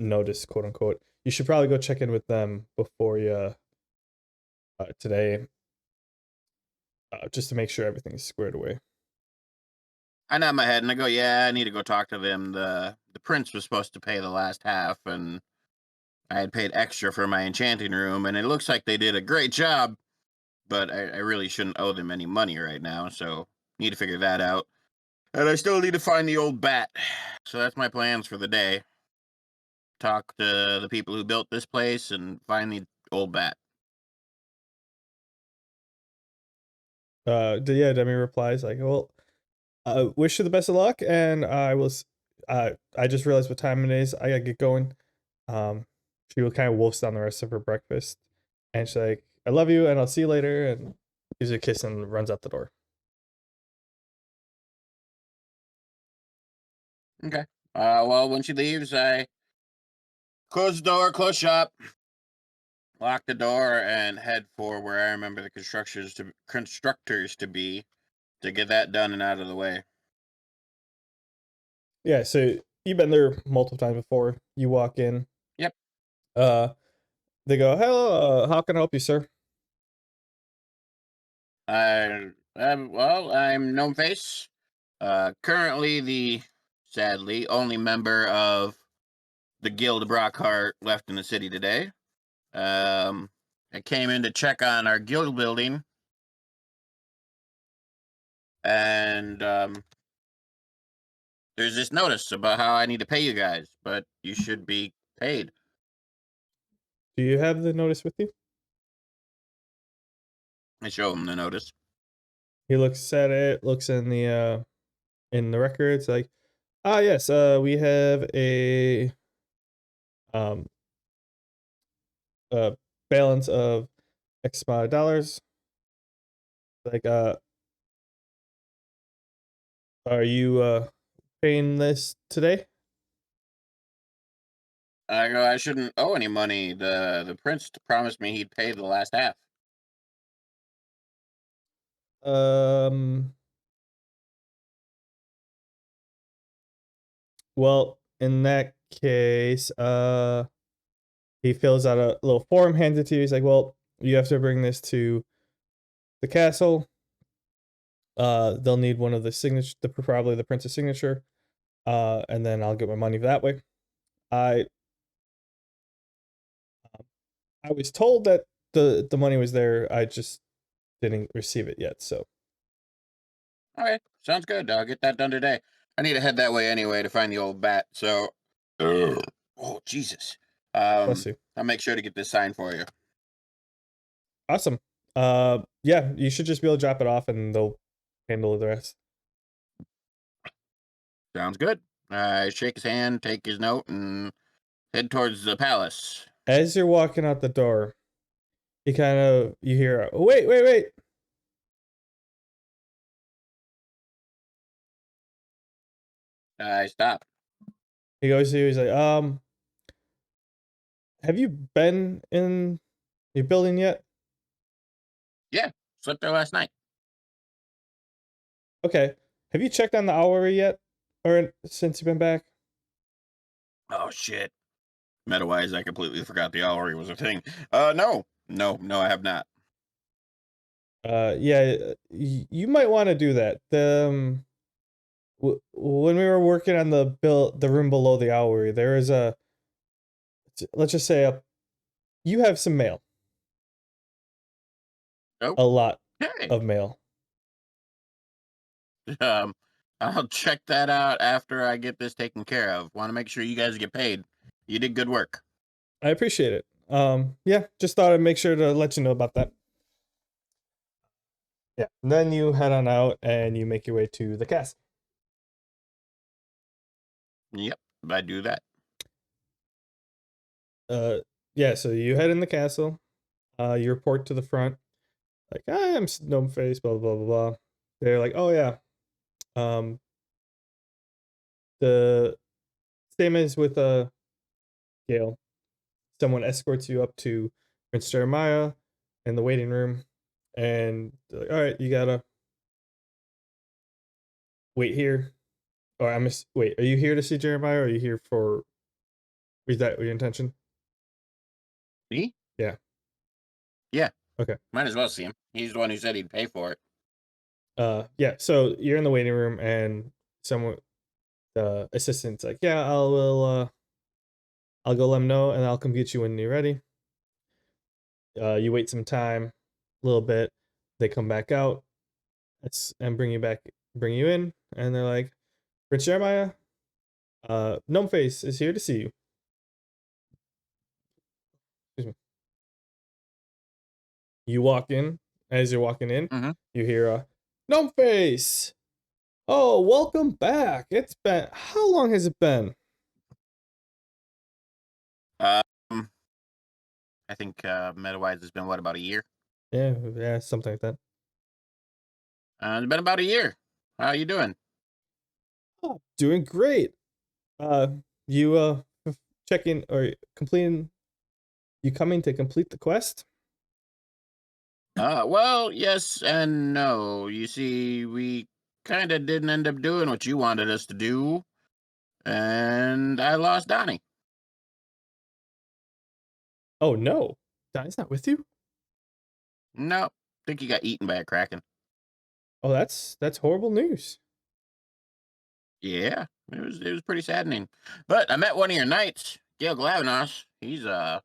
Notice, quote unquote. You should probably go check in with them before you today, just to make sure everything's squared away. I nod my head and I go, yeah, I need to go talk to them. The prince was supposed to pay the last half, and I had paid extra for my enchanting room, and it looks like they did a great job, but I really shouldn't owe them any money right now, so need to figure that out. And I still need to find the old bat. So that's my plans for the day. Talk to the people who built this place and find the old bat. Yeah, Demi replies like, well, wish you the best of luck, and I just realized what time it is. I gotta get going. She will kind of wolfs down the rest of her breakfast, and she's like, I love you, and I'll see you later, and gives you a kiss and runs out the door. Okay. Well, when she leaves, I close the door, close shop, lock the door, and head for where I remember the constructors to be to get that done and out of the way. Yeah, so you've been there multiple times before. You walk in. Yep. They go, hello, how can I help you, sir? Well, I'm Gnome Face. Currently the, sadly, only member of the Guild Brockheart left in the city today. I came in to check on our guild building, and there's this notice about how I need to pay you guys, but you should be paid. Do you have the notice with you? I show him the notice. He looks at it, looks in the records, like, yes, we have um a balance of X amount of dollars. Like, are you paying this today? I go, I shouldn't owe any money. The prince promised me he'd pay the last half. Um, well, in that case, he fills out a little form, hands it to you. He's like, well, you have to bring this to the castle. They'll need one of the signature, probably the prince's signature. And then I'll get my money that way. I I was told that the money was there. I just didn't receive it yet. So Okay, sounds good. I'll get that done today. I need to head that way anyway to find the old bat. So, oh Jesus. bless you. I'll make sure to get this signed for you. Awesome. Yeah, you should just be able to drop it off, and they'll handle the rest. Sounds good. I shake his hand, take his note, and head towards the palace. As you're walking out the door, you hear, oh, wait, wait, wait. I stop. He goes to you. He's like, have you been in your building yet? Yeah, slept there last night. Okay. Have you checked on the hour yet, or since you've been back? Oh shit. Meta-wise, I completely forgot the Owlery was a thing. No, I have not. Yeah, you might want to do that. When we were working on the room below the Owlery, there is let's just say you have some mail. Oh, A lot okay. of mail. I'll check that out after I get this taken care of. Want to make sure you guys get paid. You did good work. I appreciate it. Yeah, just thought I'd make sure to let you know about that. Yeah. And then you head on out and you make your way to the castle. Yep, I do that. Yeah, so you head in the castle. You report to the front, like, "Hi, I'm Gnome Face, blah blah blah blah." They're like, "Oh yeah, the same as with Gale. Someone escorts you up to Prince Jeremiah in the waiting room, and they're like, all right, you gotta wait here. Or wait, are you here to see Jeremiah, or are you here for? Is that your intention? Me? Yeah. Yeah. Okay. Might as well see him. He's the one who said he'd pay for it. Yeah. So you're in the waiting room, and someone, the assistant's like, yeah, I'll go let him know, and I'll come get you when you're ready. You wait some time, a little bit. They come back out, and bring you in, and they're like, Prince Jeremiah, Gnome Face is here to see you. Excuse me. You walk in. As you're walking in, you hear Gnome Face. Oh, welcome back. It's been, how long has it been? I think MetaWise has been, what, about a year? Yeah, something like that. It's been about a year. How you doing? Oh, doing great. You checking or completing? You coming to complete the quest? Well, yes and no. You see, we kind of didn't end up doing what you wanted us to do, and I lost Donnie. Oh no, Donnie's not with you. No, think he got eaten by a kraken. Oh, that's horrible news. Yeah, it was pretty saddening. But I met one of your knights, Gil Glavenos. He's a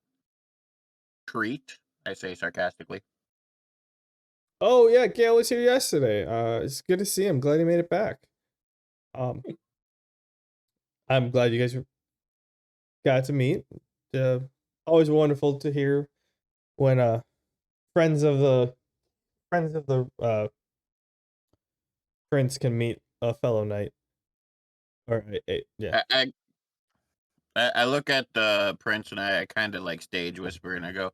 treat, I say sarcastically. Oh yeah, Gail was here yesterday. It's good to see him. Glad he made it back. I'm glad you guys got to meet. Always wonderful to hear when friends of the prince can meet a fellow knight. Or yeah. I look at the prince and I kind of like stage whisper and I go,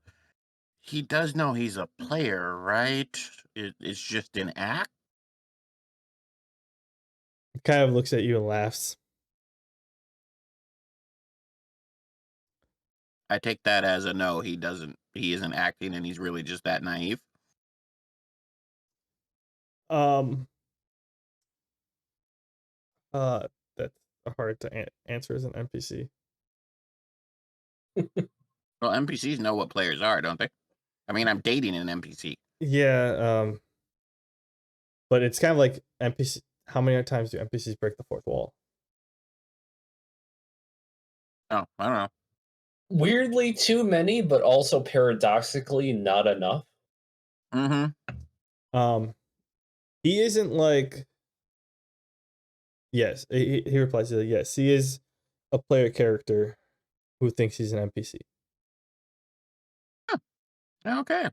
he does know he's a player, right? It's just an act. Kind of looks at you and laughs. I take that as a no. He isn't acting, and he's really just that naive. That's hard to answer as an NPC. Well, NPCs know what players are, don't they? I mean, I'm dating an NPC. Yeah, but it's kind of like NPC. How many times do NPCs break the fourth wall? Oh, I don't know. Weirdly, too many, but also paradoxically not enough. He isn't like. Yes, he replies to yes. He is a player character who thinks he's an NPC. Okay,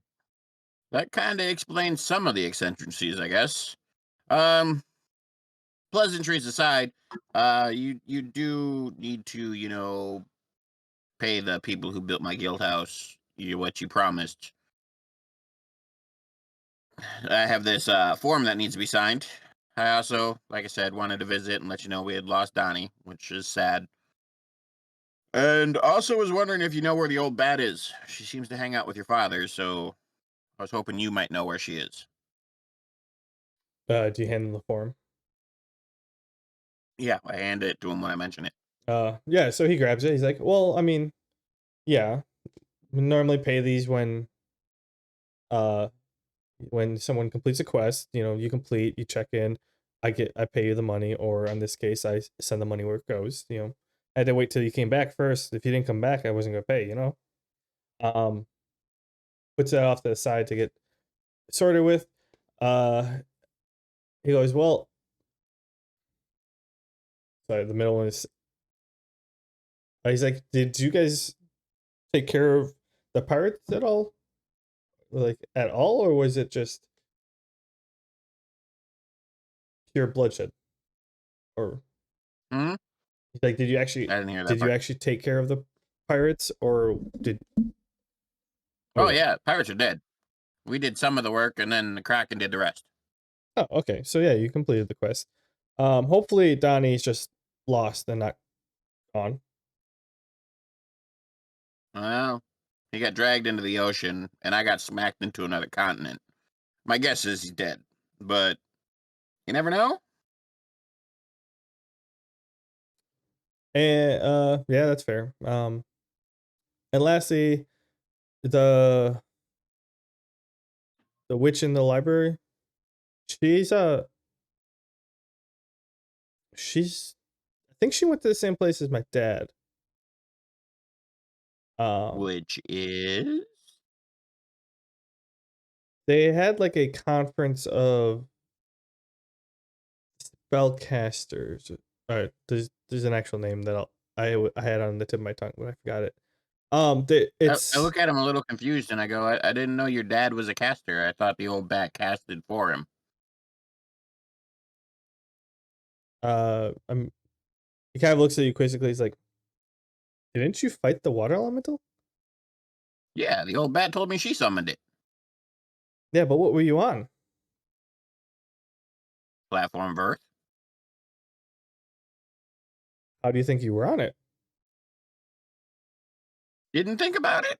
that kind of explains some of the eccentricities, I guess. Pleasantries aside, you do need to, pay the people who built my guild house what you promised. I have this form that needs to be signed. I also, like I said, wanted to visit and let you know we had lost Donnie, which is sad. And also was wondering if you know where the old bat is. She seems to hang out with your father, so I was hoping you might know where she is. Do you hand him the form? Yeah, I hand it to him when I mention it. Yeah. So he grabs it. He's like, "Well, I mean, yeah, we normally pay these when someone completes a quest. You complete, you check in, I pay you the money, or in this case, I send the money where it goes. I had to wait till you came back first. If you didn't come back, I wasn't gonna pay. Um, puts that off to the side to get sorted with. He goes, well, sorry, the middle one is. He's like, did you guys take care of the pirates at all? Like at all, or was it just pure bloodshed? Or like, did you actually? I didn't hear that Did you part. actually take care of the pirates, or did? Oh yeah, pirates are dead. We did some of the work, and then the Kraken did the rest. Oh, okay. So yeah, you completed the quest. Hopefully Donnie's just lost and not gone. Well, he got dragged into the ocean, and I got smacked into another continent. My guess is he's dead, but you never know. And yeah, that's fair. And lastly, the witch in the library. She's I think she went to the same place as my dad. Which is They had like a conference of spellcasters. There's an actual name that I had on the tip of my tongue, but I forgot it. I look at him a little confused, and I go, I didn't know your dad was a caster. I thought the old bat casted for him. He kind of looks at you quizzically. He's like, "Didn't you fight the water elemental?" Yeah, the old bat told me she summoned it. Yeah, but what were you on? Platform birth. How do you think you were on it? Didn't think about it.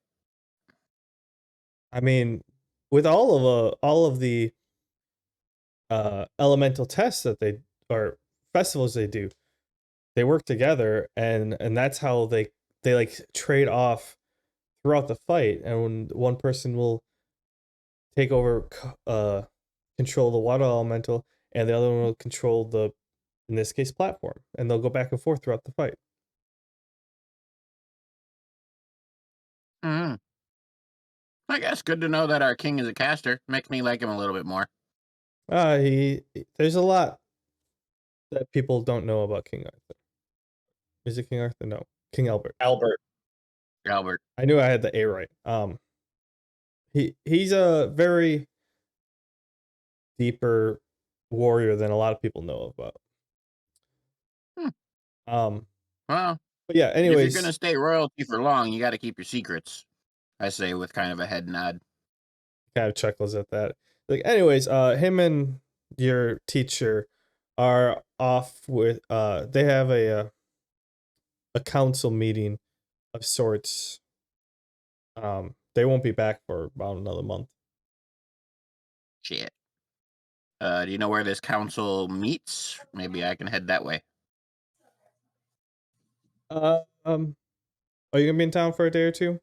I mean, with all of the elemental tests that they or festivals they do, they work together, and that's how they like trade off throughout the fight. And when one person will take over control the water elemental, and the other one will control the, in this case, platform, and they'll go back and forth throughout the fight. I guess good to know that our king is a caster. Makes me like him a little bit more. There's a lot that people don't know about King Arthur. Is it King Arthur? No, King Albert. Albert. I knew I had the A right. He's a very deeper warrior than a lot of people know about. Well, but yeah, anyways, if you're gonna stay royalty for long, you got to keep your secrets. I say with kind of a head nod. Kind of chuckles at that. Like, anyways, him and your teacher are off with. They have a council meeting of sorts. They won't be back for about another month. Shit. Do you know where this council meets? Maybe I can head that way. Are you gonna be in town for a day or two?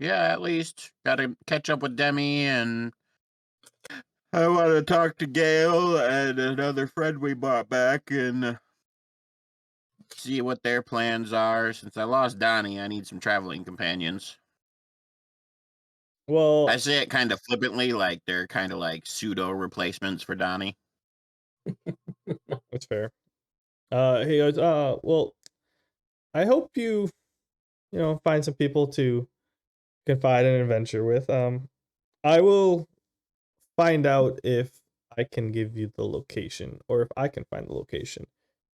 Yeah, at least gotta catch up with Demi, and I want to talk to Gail and another friend we brought back and see what their plans are. Since I lost Donnie, I need some traveling companions. Well, I say it kind of flippantly, like they're kind of like pseudo replacements for Donnie. that's fair. He goes, well, I hope you find some people to confide and adventure with. I will find out if I can give you the location, or if I can find the location.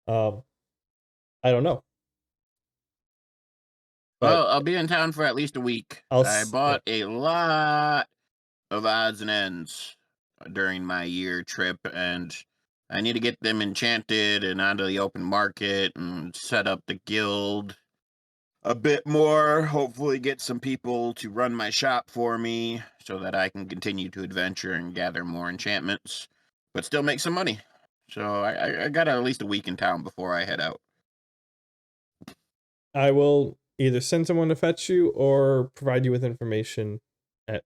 I don't know. Well, I'll be in town for at least a week. I bought a lot of odds and ends during my year trip, and I need to get them enchanted and onto the open market and set up the guild a bit more. Hopefully get some people to run my shop for me so that I can continue to adventure and gather more enchantments, but still make some money. So I got at least a week in town before I head out. I will either send someone to fetch you or provide you with information at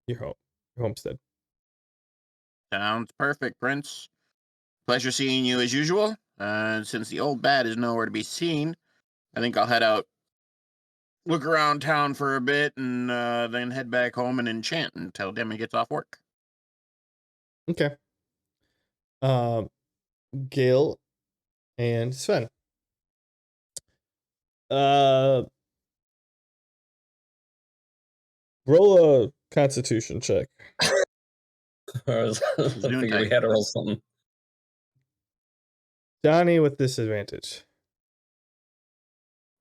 your homestead. Sounds perfect, Prince. Pleasure seeing you as usual. Since the old bat is nowhere to be seen, I think I'll head out, look around town for a bit, and then head back home and enchant until Demi gets off work. Okay. Gail and Sven. Roll a Constitution check. I figured we had to roll something. Johnny with disadvantage.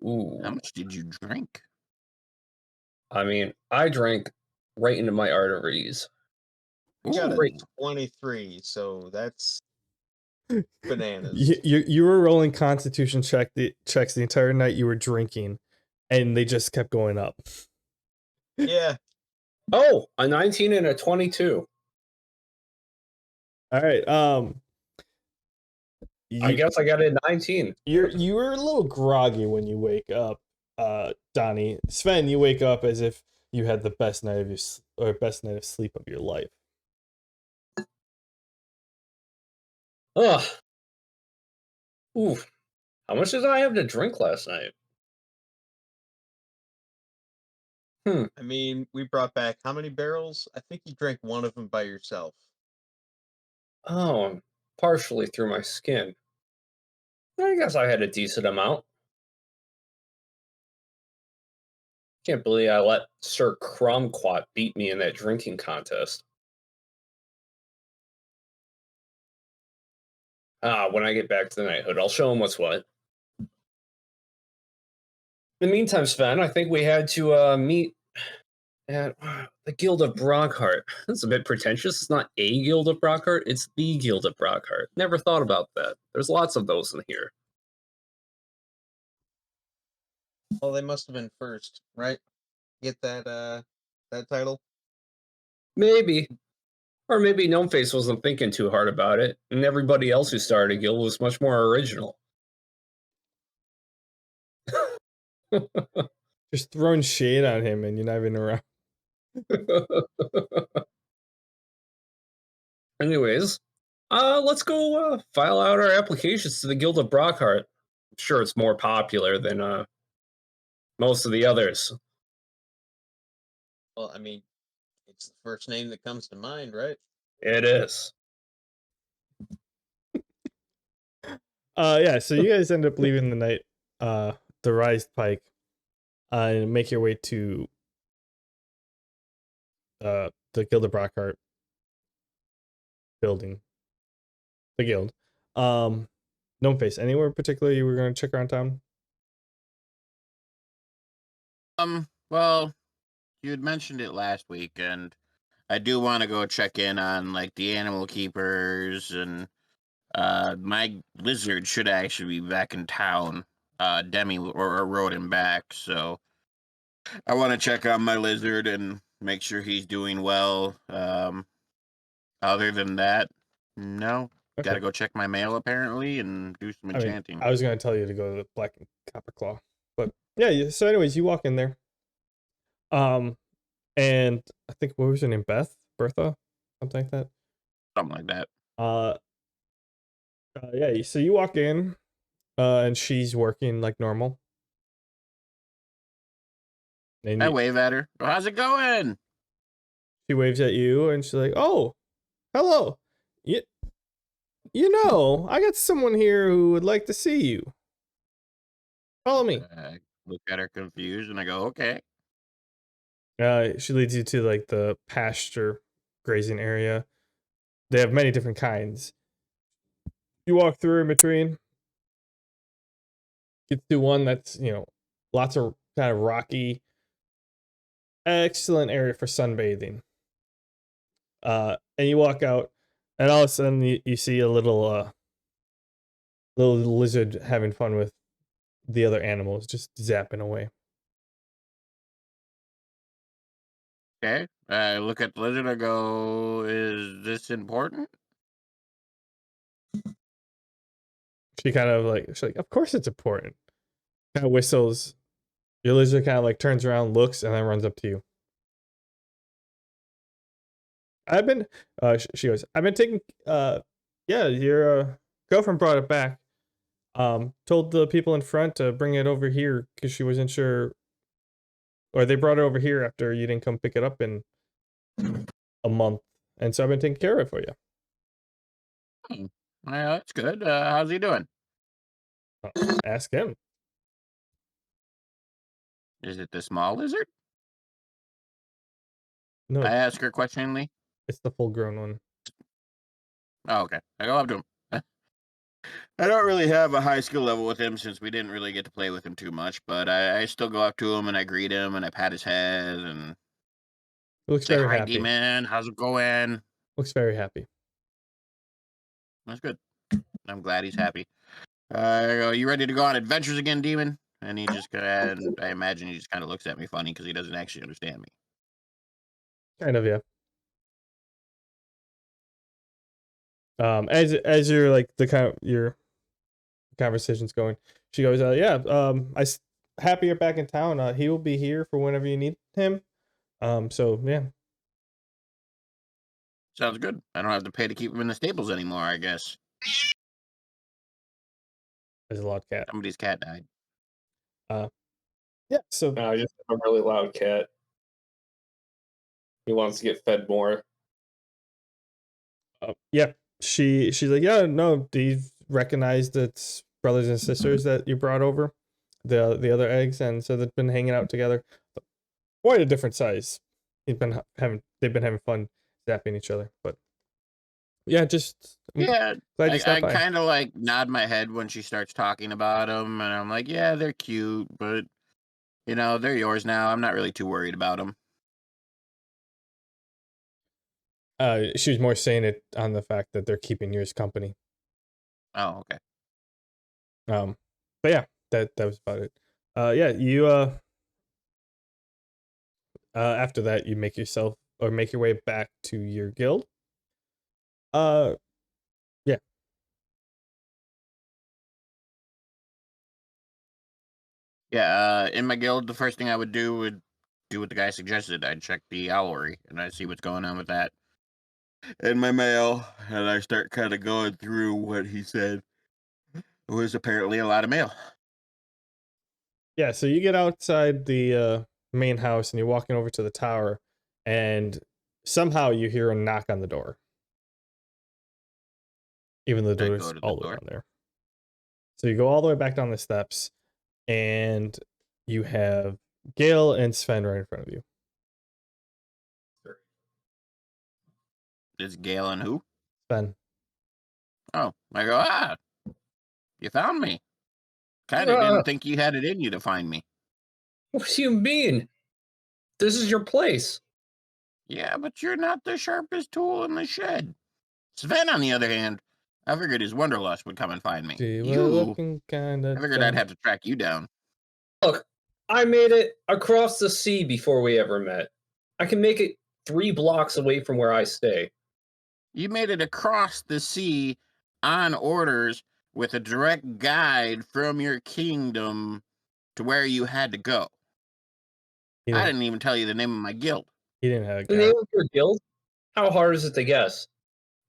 Ooh. How much did you drink? I mean, I drank right into my arteries. You got a 23, so that's bananas. You were rolling Constitution checks the entire night you were drinking, and they just kept going up. Yeah. Oh, a 19 and a 22. All right. I guess I got a 19. You were a little groggy when you wake up, Donnie. Sven, you wake up as if you had the best night of sleep of your life. Ugh. Ooh, how much did I have to drink last night? I mean, we brought back how many barrels? I think you drank one of them by yourself. Oh, I'm partially through my skin. I guess I had a decent amount. Can't believe I let Sir Crumquat beat me in that drinking contest. When I get back to the knighthood, I'll show him what's what. In the meantime, Sven, I think we had to meet at the Guild of Brockheart. That's a bit pretentious. It's not a Guild of Brockheart, it's the Guild of Brockheart. Never thought about that. There's lots of those in here. Well, they must have been first, right? Get that title. Maybe. Or maybe Gnomeface wasn't thinking too hard about it, and everybody else who started a guild was much more original. Just throwing shade on him and you're not even around. Anyways, let's go file out our applications to the Guild of Brockheart. I'm sure it's more popular than most of the others. Well, I mean, it's the first name that comes to mind, right? It is. Yeah, so you guys end up leaving the night, the Rise Pike, and make your way to the Guild of Brockheart building. The guild. Gnomeface, anywhere in particular you were gonna check around town? Well, you had mentioned it last week, and I do want to go check in on like the animal keepers, and my lizard should actually be back in town. Demi or rode him back, so I want to check on my lizard and make sure he's doing well. Other than that, no. Okay. Gotta go check my mail apparently and do some enchanting. I was gonna tell you to go to the Black and Copper Claw, but yeah. So, anyways, you walk in there, and I think what was her name? Bertha, something like that. Something like that. Yeah. So you walk in, and she's working like normal. And I wave at her. How's it going? she waves at you, and she's like, "Oh, hello. You know, I got someone here who would like to see you. Follow me." I look at her confused and I go, okay. She leads you to like the pasture grazing area. They have many different kinds. You walk through in between. Get to one that's, lots of kind of rocky, excellent area for sunbathing. And you walk out, and all of a sudden you see a little lizard having fun with the other animals, just zapping away. Okay. I look at the lizard. I go, is this important? She's like, of course it's important. Kind of whistles. Your lizard kind of like turns around, looks, and then runs up to you. She goes, I've been taking, yeah, your girlfriend brought it back. Told the people in front to bring it over here because she wasn't sure, or they brought it over here after you didn't come pick it up in a month. And so I've been taking care of it for you. Yeah, that's good. How's he doing? Ask him. Is it the small lizard? No, I ask her questioningly. it's the full grown one. Oh, okay. I go up to him. I don't really have a high skill level with him since we didn't really get to play with him too much, but I still go up to him and I greet him and I pat his head and He looks say, very hi, happy. Demon. How's it going? Looks very happy. That's good. I'm glad he's happy. I go, you ready to go on adventures again, Demon? And he just and I imagine he just kind of looks at me funny because he doesn't actually understand me. Kind of, yeah. As you're like your conversation's going, she goes, yeah, happy you're back in town. He will be here for whenever you need him. So yeah. Sounds good. I don't have to pay to keep him in the stables anymore, I guess. There's a loud cat. Somebody's cat died. Yeah. So I just have a really loud cat. He wants to get fed more. yeah, she's like, yeah, no, do you recognize it's brothers and sisters that you brought over, the other eggs, and so they've been hanging out together. Quite a different size. They've been having fun zapping each other, but yeah, just Yeah, glad you stopped I by. kind of like nod my head when she starts talking about them, and I'm like, yeah, they're cute, but you know, they're yours now. I'm not really too worried about them. She was more saying it on the fact that they're keeping yours company. Oh, okay. But yeah, that was about it. Yeah, you after that you make your way back to your guild. Yeah. Yeah, in my guild, the first thing I would do what the guy suggested. I'd check the owlery, and I'd see what's going on with that in my mail, and I start kind of going through what he said. It was apparently a lot of mail. Yeah, so you get outside the main house and you're walking over to the tower, and somehow you hear a knock on the door. Even though the I door's go to the all the way door. down there. So you go all the way back down the steps, and you have Gale and Sven right in front of you. Is Gale and who? Sven. Oh, I go, you found me. Kind of didn't think you had it in you to find me. What do you mean? This is your place. Yeah, but you're not the sharpest tool in the shed. Sven, on the other hand, I figured his wanderlust would come and find me. You were You, looking kind I of figured I'd have to track you down. Look, I made it across the sea before we ever met. I can make it 3 blocks away from where I stay. You made it across the sea on orders with a direct guide from your kingdom to where you had to go. I didn't even tell you the name of my guild. He didn't have a The guy. name of your guild? How hard is it to guess?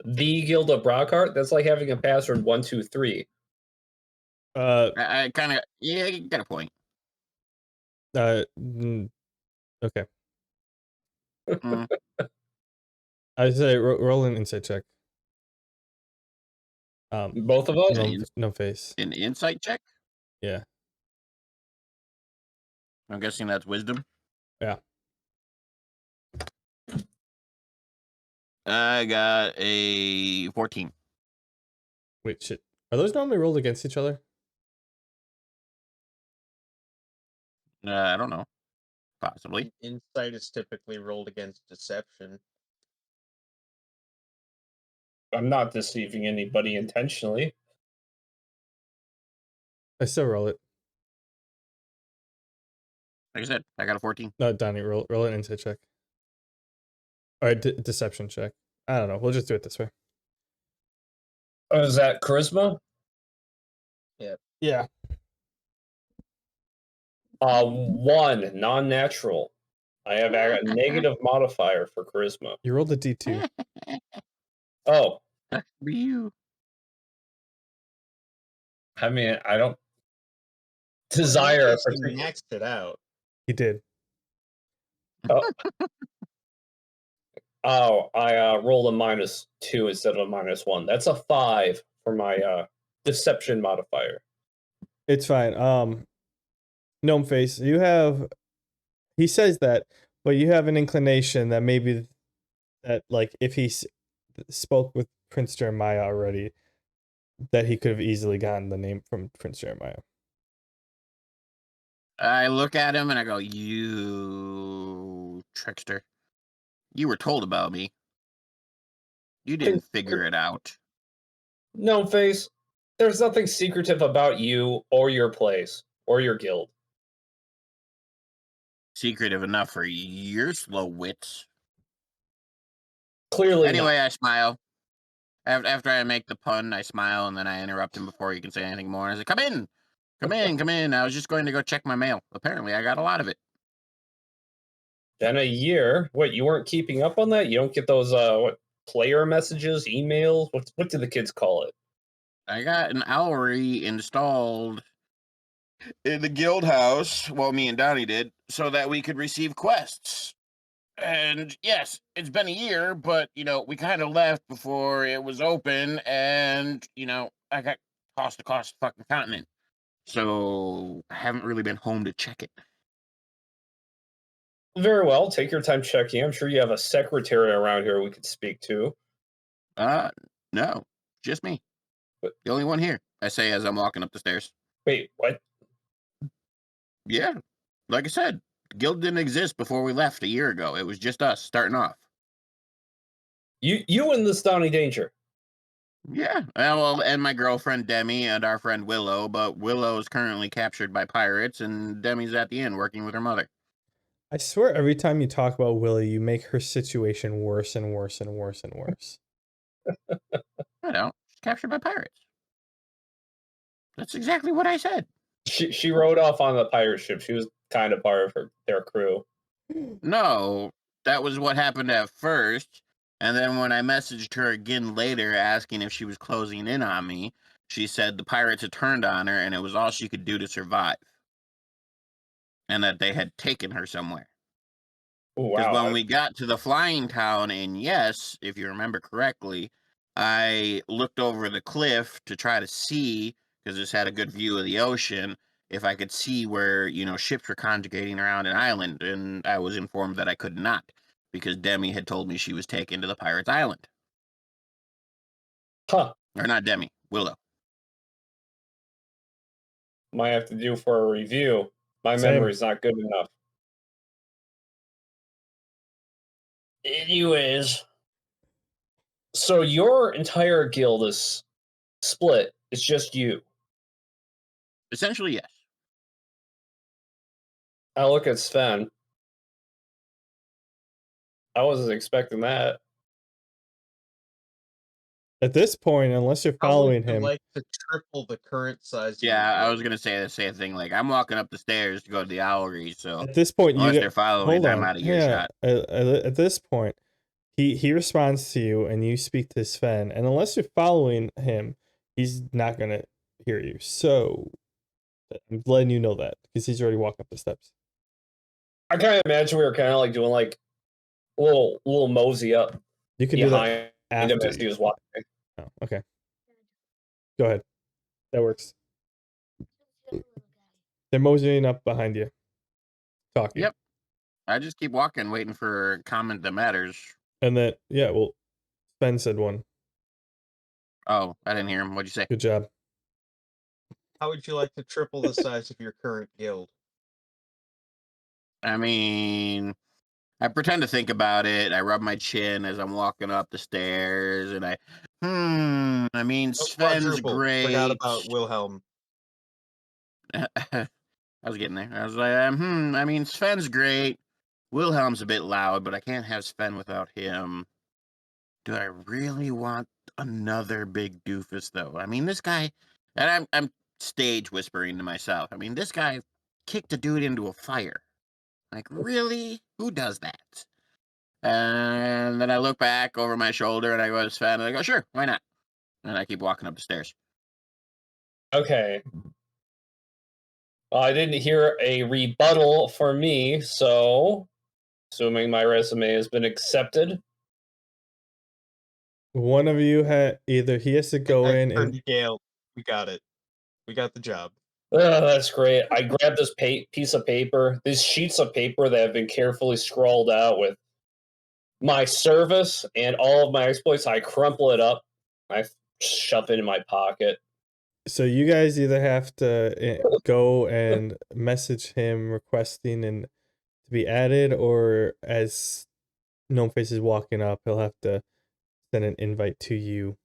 The Guild of Brockheart? That's like having a password 123. I kind of, yeah, you got a point. Okay. Mm. I say roll an insight check. Both of us? No face. An insight check? Yeah. I'm guessing that's wisdom. Yeah. I got a 14. Wait, shit. Are those normally rolled against each other? I don't know. Possibly. Insight is typically rolled against deception. I'm not deceiving anybody intentionally. I still roll it. Like I said, I got a 14. No, Donnie, roll an insight check. Or a deception check. I don't know. We'll just do it this way. Oh, is that charisma? Yeah. 1, non-natural. I have a negative modifier for charisma. You rolled a D2. Oh, That's for you. I mean, I don't desire He maxed it out. He did. Oh, I rolled a -2 instead of a -1. That's a 5 for my deception modifier. It's fine. Gnome face, he says that, but you have an inclination that maybe that, like, if he spoke with Prince Jeremiah already, that he could have easily gotten the name from Prince Jeremiah. I look at him and I go, you trickster. You were told about me. You didn't figure it out. No face. There's nothing secretive about you or your place or your guild. Secretive enough for your slow wits. Clearly Anyway, not. I smile. After I make the pun, I smile, and then I interrupt him before he can say anything more. I say, come in. Come in, come in. I was just going to go check my mail. Apparently, I got a lot of it. Then a year. What, you weren't keeping up on that? You don't get those player messages, emails? What do the kids call it? I got an owlery installed in the guild house. Well, me and Donnie did, so that we could receive quests. And yes, it's been a year, but we kind of left before it was open, and I got tossed across the fucking continent, so I haven't really been home to check it. Very well. Take your time checking. I'm sure you have a secretary around here we could speak to. No, just me. But- The only one here, I say as I'm walking up the stairs. Wait, what? Yeah, like I said, the guild didn't exist before we left a year ago. It was just us starting off. You and this Donnie Danger. Yeah, well, and my girlfriend Demi and our friend Willow, but Willow's currently captured by pirates, and Demi's at the inn working with her mother. I swear every time you talk about Willie, you make her situation worse and worse and worse and worse. I know, she's captured by pirates. That's exactly what I said. She rode off on the pirate ship. She was kind of part of their crew. No, that was what happened at first. And then when I messaged her again later asking if she was closing in on me, she said the pirates had turned on her and it was all she could do to survive. And that they had taken her somewhere. Ooh, Because wow. when we got to the flying town, and yes, if you remember correctly, I looked over the cliff to try to see, because this had a good view of the ocean, if I could see where, ships were conjugating around an island, and I was informed that I could not, because Demi had told me she was taken to the Pirates Island. Huh. Or not Demi, Willow. Might have to do for a review. My Same. memory's not good enough. Anyways, so your entire guild is split. It's just you. Essentially, yes. I look at Sven. I wasn't expecting that. At this point, unless you're How following would you him, like to triple the current size of your Yeah, I guild? was going to say the same thing. Like, I'm walking up the stairs to go to the owlery, so at this point, you unless get they're following, hold I'm on. out of Yeah, earshot. at this point, he responds to you, and you speak to Sven, and unless you're following him, he's not gonna hear you. So I'm letting you know that because he's already walking up the steps. I kind of imagine we were kind of like doing like a little mosey up You can do that behind him after as he you. was walking. Oh, okay. Go ahead. That works. They're moseying up behind you, talking. Yep. I just keep walking, waiting for a comment that matters. And then, yeah, well, Sven said one. Oh, I didn't hear him. What'd you say? Good job. How would you like to triple the size of your current guild? I mean, I pretend to think about it. I rub my chin as I'm walking up the stairs, and I mean, Oh, Sven's quadruple. great. Forgot about Wilhelm. I was getting there. I was like, I mean, Sven's great. Wilhelm's a bit loud, but I can't have Sven without him. Do I really want another big doofus, though? I mean, this guy, and I'm stage whispering to myself. I mean, this guy kicked a dude into a fire. Like, really? Who does that? And then I look back over my shoulder and I go to Sven and I go, sure, why not? And I keep walking up the stairs. Okay. Well, I didn't hear a rebuttal for me, so assuming my resume has been accepted. One of you either he has to go in Turn and to Gale. We got it. We got the job. Oh, that's great. I grabbed this piece of paper, these sheets of paper that have been carefully scrawled out with my service and all of my exploits. I crumple it up. I shove it in my pocket. so you guys either have to go and message him requesting and to be added, or as Gnome Face is walking up, he'll have to send an invite to you.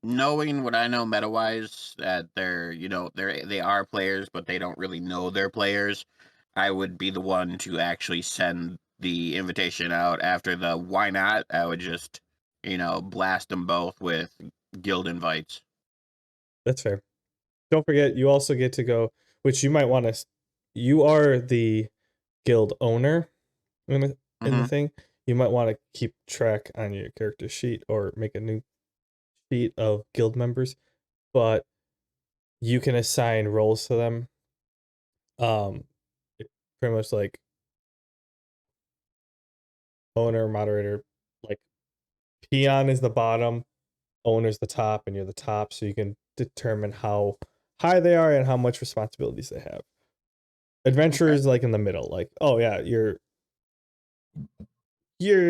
Knowing what I know meta-wise, that they are players, but they don't really know they're players, I would be the one to actually send the invitation out after the why not. I would just, blast them both with guild invites. That's fair. Don't forget, you also get to go, which you might want to. You are the guild owner in the thing. You might want to keep track on your character sheet or make a new sheet of guild members, but you can assign roles to them. It's pretty much like owner, moderator, like peon is the bottom, owner's the top, and you're the top, so you can determine how high they are and how much responsibilities they have. Adventurer is like in the middle, like, oh yeah, you're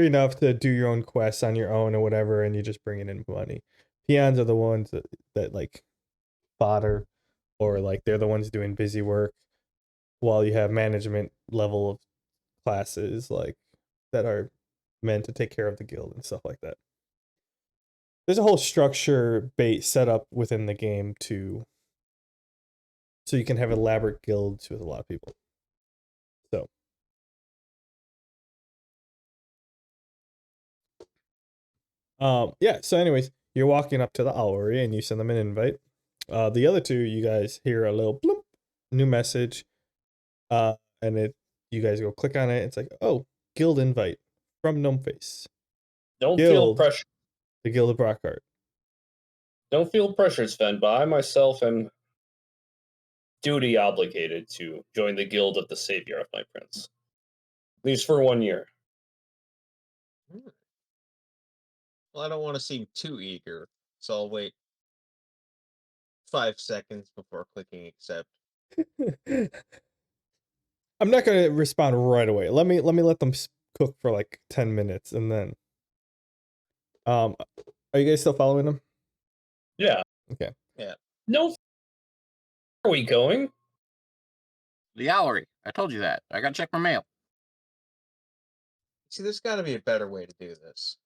enough to do your own quests on your own or whatever, and you're just bringing in money. Peons are the ones that like fodder, or like they're the ones doing busy work, while you have management level of classes like that are meant to take care of the guild and stuff like that. There's a whole structure base set up within the game so you can have elaborate guilds with a lot of people. So yeah, so anyways, you're walking up to the owlery and you send them an invite. The other two, you guys hear a little bloop, new message, and you guys go click on it. It's like, oh, guild invite from Gnomeface. Don't feel Guild, pressure. the Guild of Brockheart. Don't feel pressure, Sven, but I myself am duty obligated to join the Guild of the Savior of my Prince. At least for 1 year. Well, I don't want to seem too eager, so I'll wait 5 seconds before clicking accept. I'm not gonna respond right away. Let me let them cook for like 10 minutes and then. Are you guys still following them? Yeah. Okay. Yeah. No. Are we going? The owlery. I told you that. I gotta check my mail. See, there's got to be a better way to do this.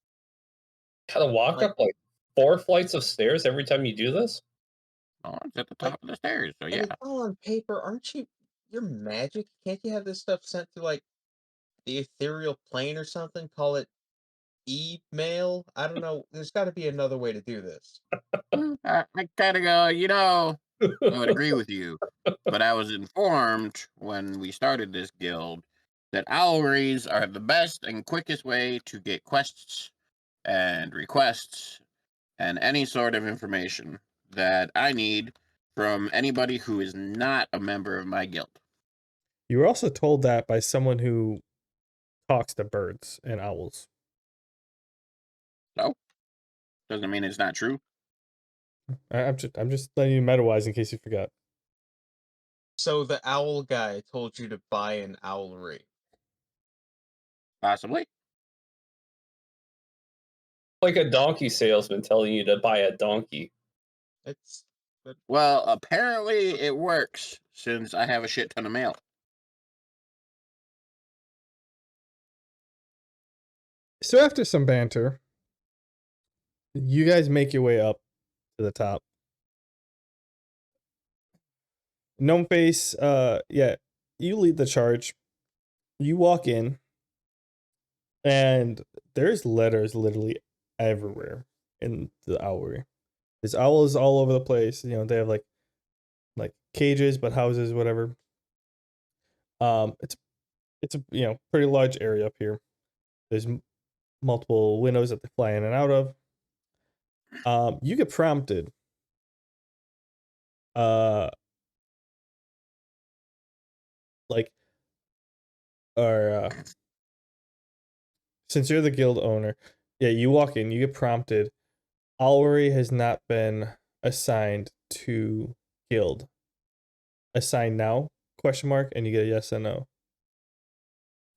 Gotta walk Like- up like 4 flights of stairs every time you do this? Oh, it's at the top of the stairs, so And yeah. it's all on paper, aren't you? You're magic. Can't you have this stuff sent through like the ethereal plane or something? Call it e-mail. I don't know. There's got to be another way to do this. I kind of go, I would agree with you, but I was informed when we started this guild that owleries are the best and quickest way to get quests and requests and any sort of information that I need from anybody who is not a member of my guild. You were also told that by someone who talks to birds and owls. So, doesn't mean it's not true. I'm just letting you meta-wise in case you forgot. So the owl guy told you to buy an owlery. Possibly. Like a donkey salesman telling you to buy a donkey. It's Well, apparently it works since I have a shit ton of mail. So after some banter, you guys make your way up to the top. Gnomeface, yeah, you lead the charge. You walk in, and there's letters literally everywhere in the owlery. There's owls all over the place. You know, they have like cages, but houses, whatever. It's a pretty large area up here. There's multiple windows that they fly in and out of. You get prompted. Like, or since you're the guild owner, yeah, you walk in, you get prompted. Owlery has not been assigned to guild. Assign now? Question mark, and you get a yes and no.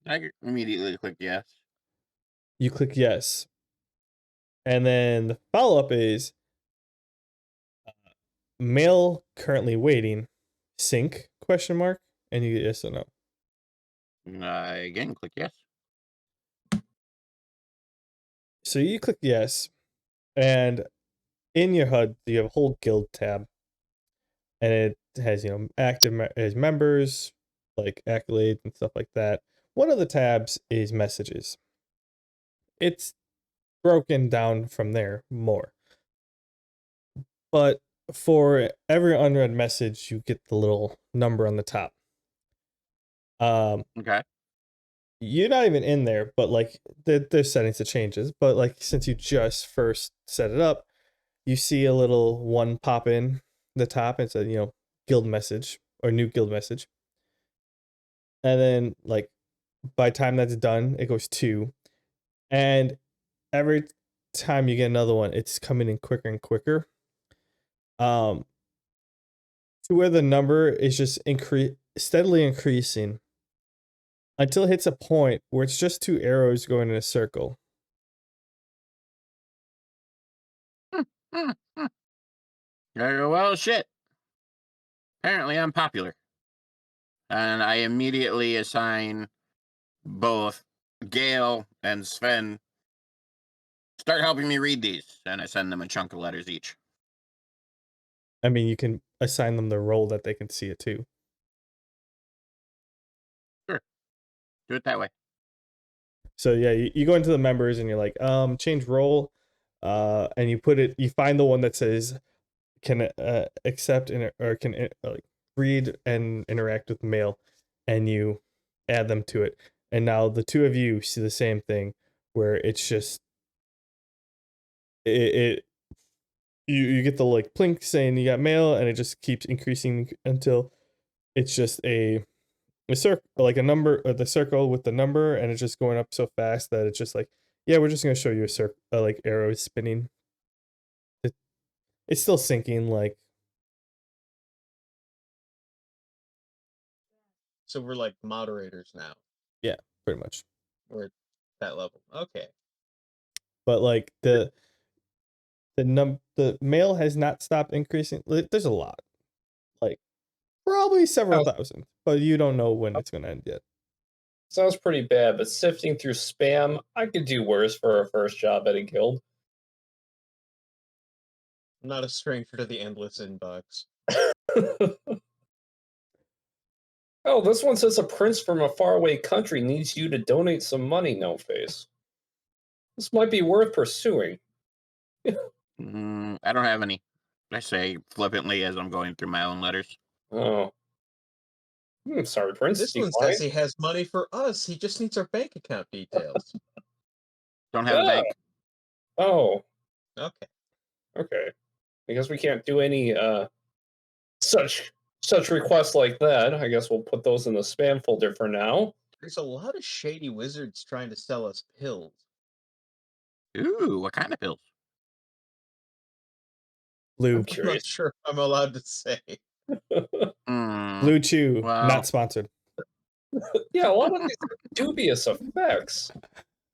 I immediately click yes. You click yes. And then the follow-up is mail currently waiting, sync, question mark, and you get yes or no. I again click yes. So you click yes, and in your HUD, you have a whole guild tab. And it has, active as members, like accolades and stuff like that. One of the tabs is messages. It's broken down from there more. But for every unread message, you get the little number on the top. Okay. You're not even in there, but like there's settings to changes. But like since you just first set it up, you see a little one pop in the top and said, guild message or new guild message. And then like by the time that's done, it goes 2. And every time you get another one, it's coming in quicker and quicker. To where the number is just steadily increasing until it hits a point where it's just 2 arrows going in a circle. Well, shit. Apparently, I'm popular. And I immediately assign both Gail and Sven, start helping me read these. And I send them a chunk of letters each. I mean, you can assign them the role that they can see it too. Sure. Do it that way. So yeah, you go into the members and you're like, change role, and you find the one that says can accept or can like read and interact with mail, and you add them to it. And now the 2 of you see the same thing, where it's just you get the like plink saying you got mail, and it just keeps increasing until it's just a circle, like a number, or the circle with the number, and it's just going up so fast that it's just like, yeah, we're just gonna show you a circle, like arrows spinning. It's still syncing, like. So we're like moderators now. Yeah, pretty much. We're at that level. Okay. But like the mail has not stopped increasing. There's a lot, like probably several thousand, but you don't know when it's gonna end yet. Sounds pretty bad, but sifting through spam, I could do worse for a first job at a guild. I'm not a stranger to the endless inbox. Oh, this one says a prince from a faraway country needs you to donate some money, no face. This might be worth pursuing. I don't have any. I say flippantly as I'm going through my own letters. Oh. Sorry, Prince. This one says he has money for us. He just needs our bank account details. Don't have a bank. Oh. Okay. Okay. I guess we can't do any such requests like that. I guess we'll put those in the spam folder for now. There's a lot of shady wizards trying to sell us pills. Ooh, what kind of pills? Blue. I'm not sure I'm allowed to say. Blue Chew, not sponsored. Yeah, a lot of these dubious effects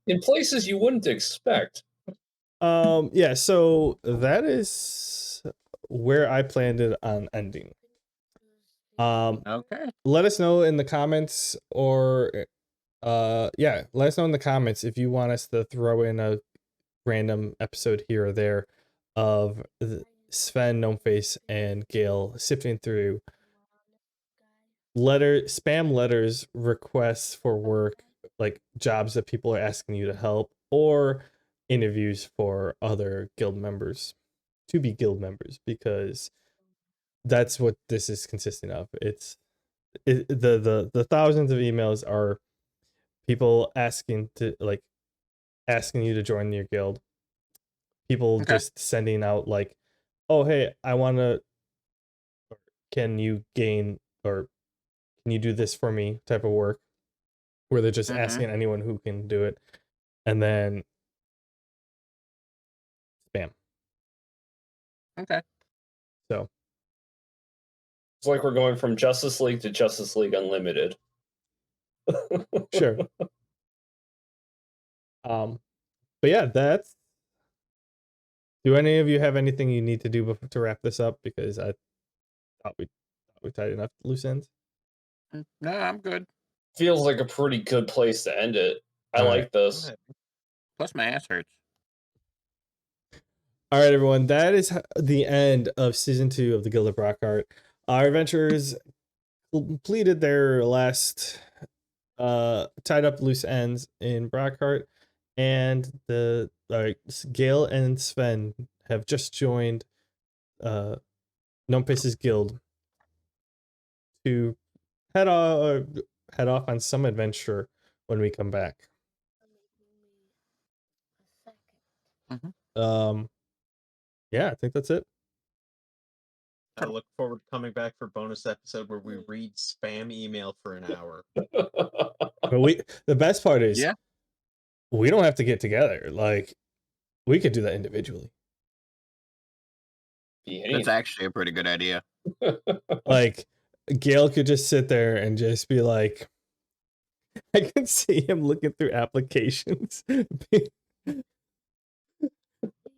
in places you wouldn't expect. Yeah, so that is where I planned it on ending. Okay. Let us know in the comments, or let us know in the comments if you want us to throw in a random episode here or there of Sven, Gnomeface, and Gale sifting through spam letters, requests for work, like jobs that people are asking you to help, or interviews for other guild members to be guild members, because that's what this is consisting of. The thousands of emails are people asking you to join your guild. People just sending out like, oh hey, I want to, can you gain, or can you do this for me type of work, where they're just asking anyone who can do it, and then spam. Okay. So it's like we're going from Justice League to Justice League Unlimited. Sure. But yeah, that's. Do any of you have anything you need to do to wrap this up? Because I thought we tied enough loose ends. No, I'm good. Feels like a pretty good place to end it. I like this. Plus, my ass hurts. All right, everyone. That is the end of season 2 of the Guild of Brockheart. Our adventurers completed their last tied up loose ends in Brockheart, and the Gale and Sven have just joined Gnomeface's guild to head off on some adventure when we come back. yeah, I think that's it. I look forward to coming back for bonus episode where we read spam email for an hour. But the best part is Yeah. we don't have to get together. Like, we could do that individually. That's actually a pretty good idea. Like, Gail could just sit there and just be like, I can see him looking through applications.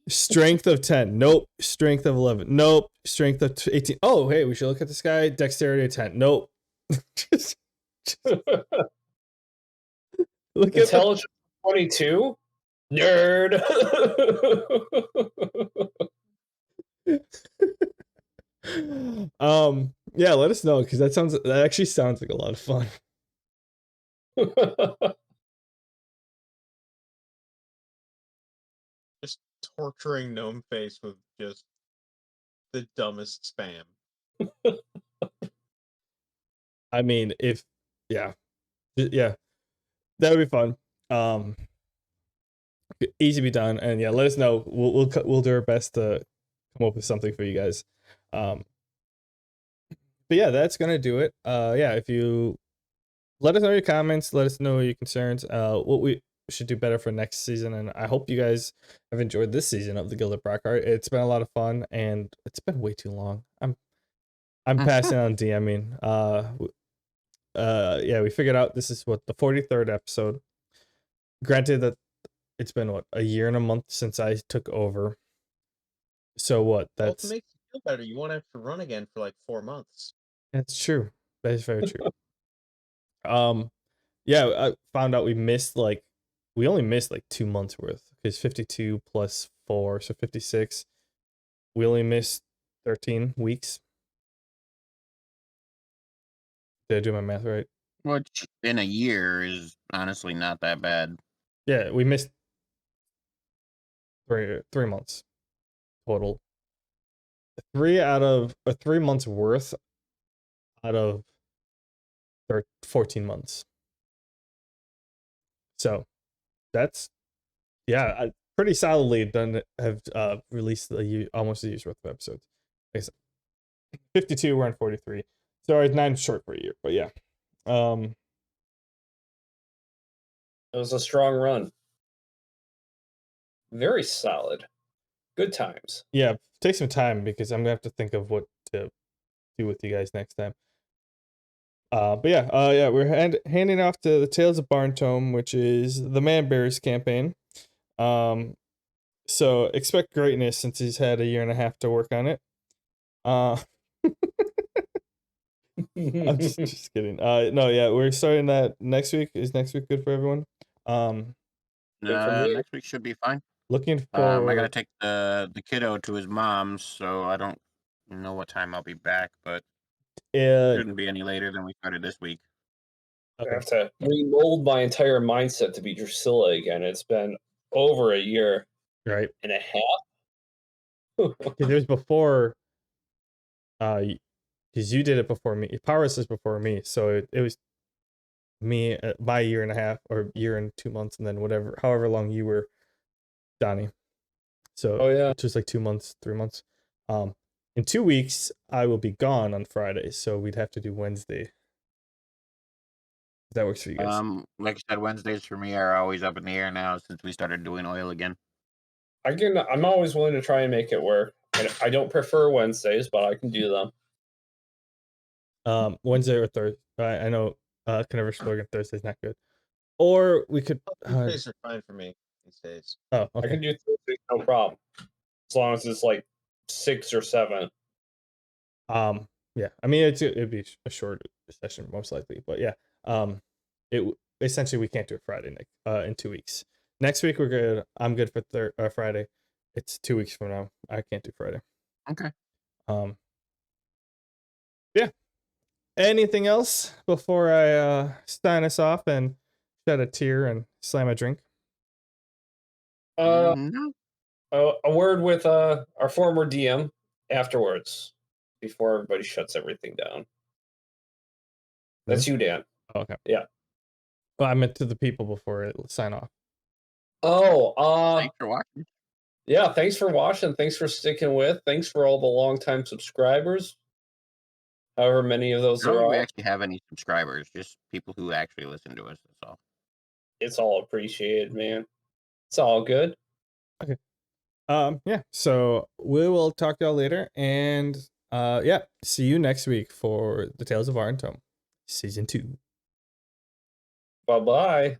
Strength of 10. Nope. Strength of 11. Nope. Strength of 18. Oh, hey, we should look at this guy. Dexterity of 10. Nope. just look at Intelligence 22? Nerd. Yeah, let us know, because that actually sounds like a lot of fun. Just torturing Gnome Face with just the dumbest spam. I mean, yeah, that would be fun. Easy to be done, and yeah, let us know. We'll do our best to come up with something for you guys. But yeah, that's gonna do it. Yeah, if you let us know your comments, let us know your concerns. What we should do better for next season, and I hope you guys have enjoyed this season of the Guild of Brockheart. It's been a lot of fun, and it's been way too long. I'm passing on DMing. Yeah, we figured out this is what the 43rd episode. Granted that it's been what, a year and a month since I took over. So what? Well, That's to make you feel better, you won't have to run again for like 4 months. that's true. That is very true. Yeah, I found out we only missed like 2 months worth, because 52 plus 4, so 56. We only missed 13 weeks. Did I do my math right? Which in a year is honestly not that bad. Yeah, we missed 3 months total. 3 months worth out of 14 months. So that's, yeah, I pretty solidly have released almost a year's worth of episodes. Like I said, 52, we're on 43. Sorry, 9 short for a year, but yeah. It was a strong run. Very solid. Good times. Yeah, take some time, because I'm gonna have to think of what to do with you guys next time. But yeah, we're handing off to the Tales of Barntome, which is the Man Bears campaign. So expect greatness, since he's had a year and a half to work on it. I'm just kidding. No, yeah, we're starting that next week. Is next week good for everyone? Next week should be fine. Looking I for gotta take the kiddo to his mom's, so I don't know what time I'll be back, but shouldn't be any later than we started this week. I have to remold my entire mindset to be Drusilla again. It's been over a year right and a half. It was before, because you did it before me. Powers is before me, so it was me my year and a half, or year and 2 months, and then however long you were, Donnie. So which was like 2 months, 3 months. In 2 weeks I will be gone on Friday, so we'd have to do Wednesday. If that works for you guys. Like I said, Wednesdays for me are always up in the air now since we started doing oil again. I'm always willing to try and make it work. I don't prefer Wednesdays, but I can do them. Wednesday or Thursday. I know Converse slogan Thursday's not good. Or we could Tuesdays are fine for me these days. Oh, okay. I can do Thursdays, no problem. As long as it's like 6 or 7. Yeah. I mean, it'd be a short session most likely, but yeah. Essentially we can't do it Friday, Nick. In 2 weeks. Next week we're good. I'm good for Friday. It's 2 weeks from now. I can't do Friday. Okay. Yeah. Anything else before I sign us off and shed a tear and slam a drink? No. A word with our former DM afterwards, before everybody shuts everything down. That's you, Dan. Oh, okay. Yeah. Well, I meant to the people before I sign off. Oh, thanks for watching. Yeah, thanks for watching. Thanks for sticking with. Thanks for all the longtime subscribers. However many of those I don't there think we are. actually have any subscribers, just people who actually listen to us. That's all. It's all appreciated, man. It's all good. Okay. Yeah. So we will talk to y'all later, and yeah, see you next week for the Tales of Barntome, Season 2. Bye-bye.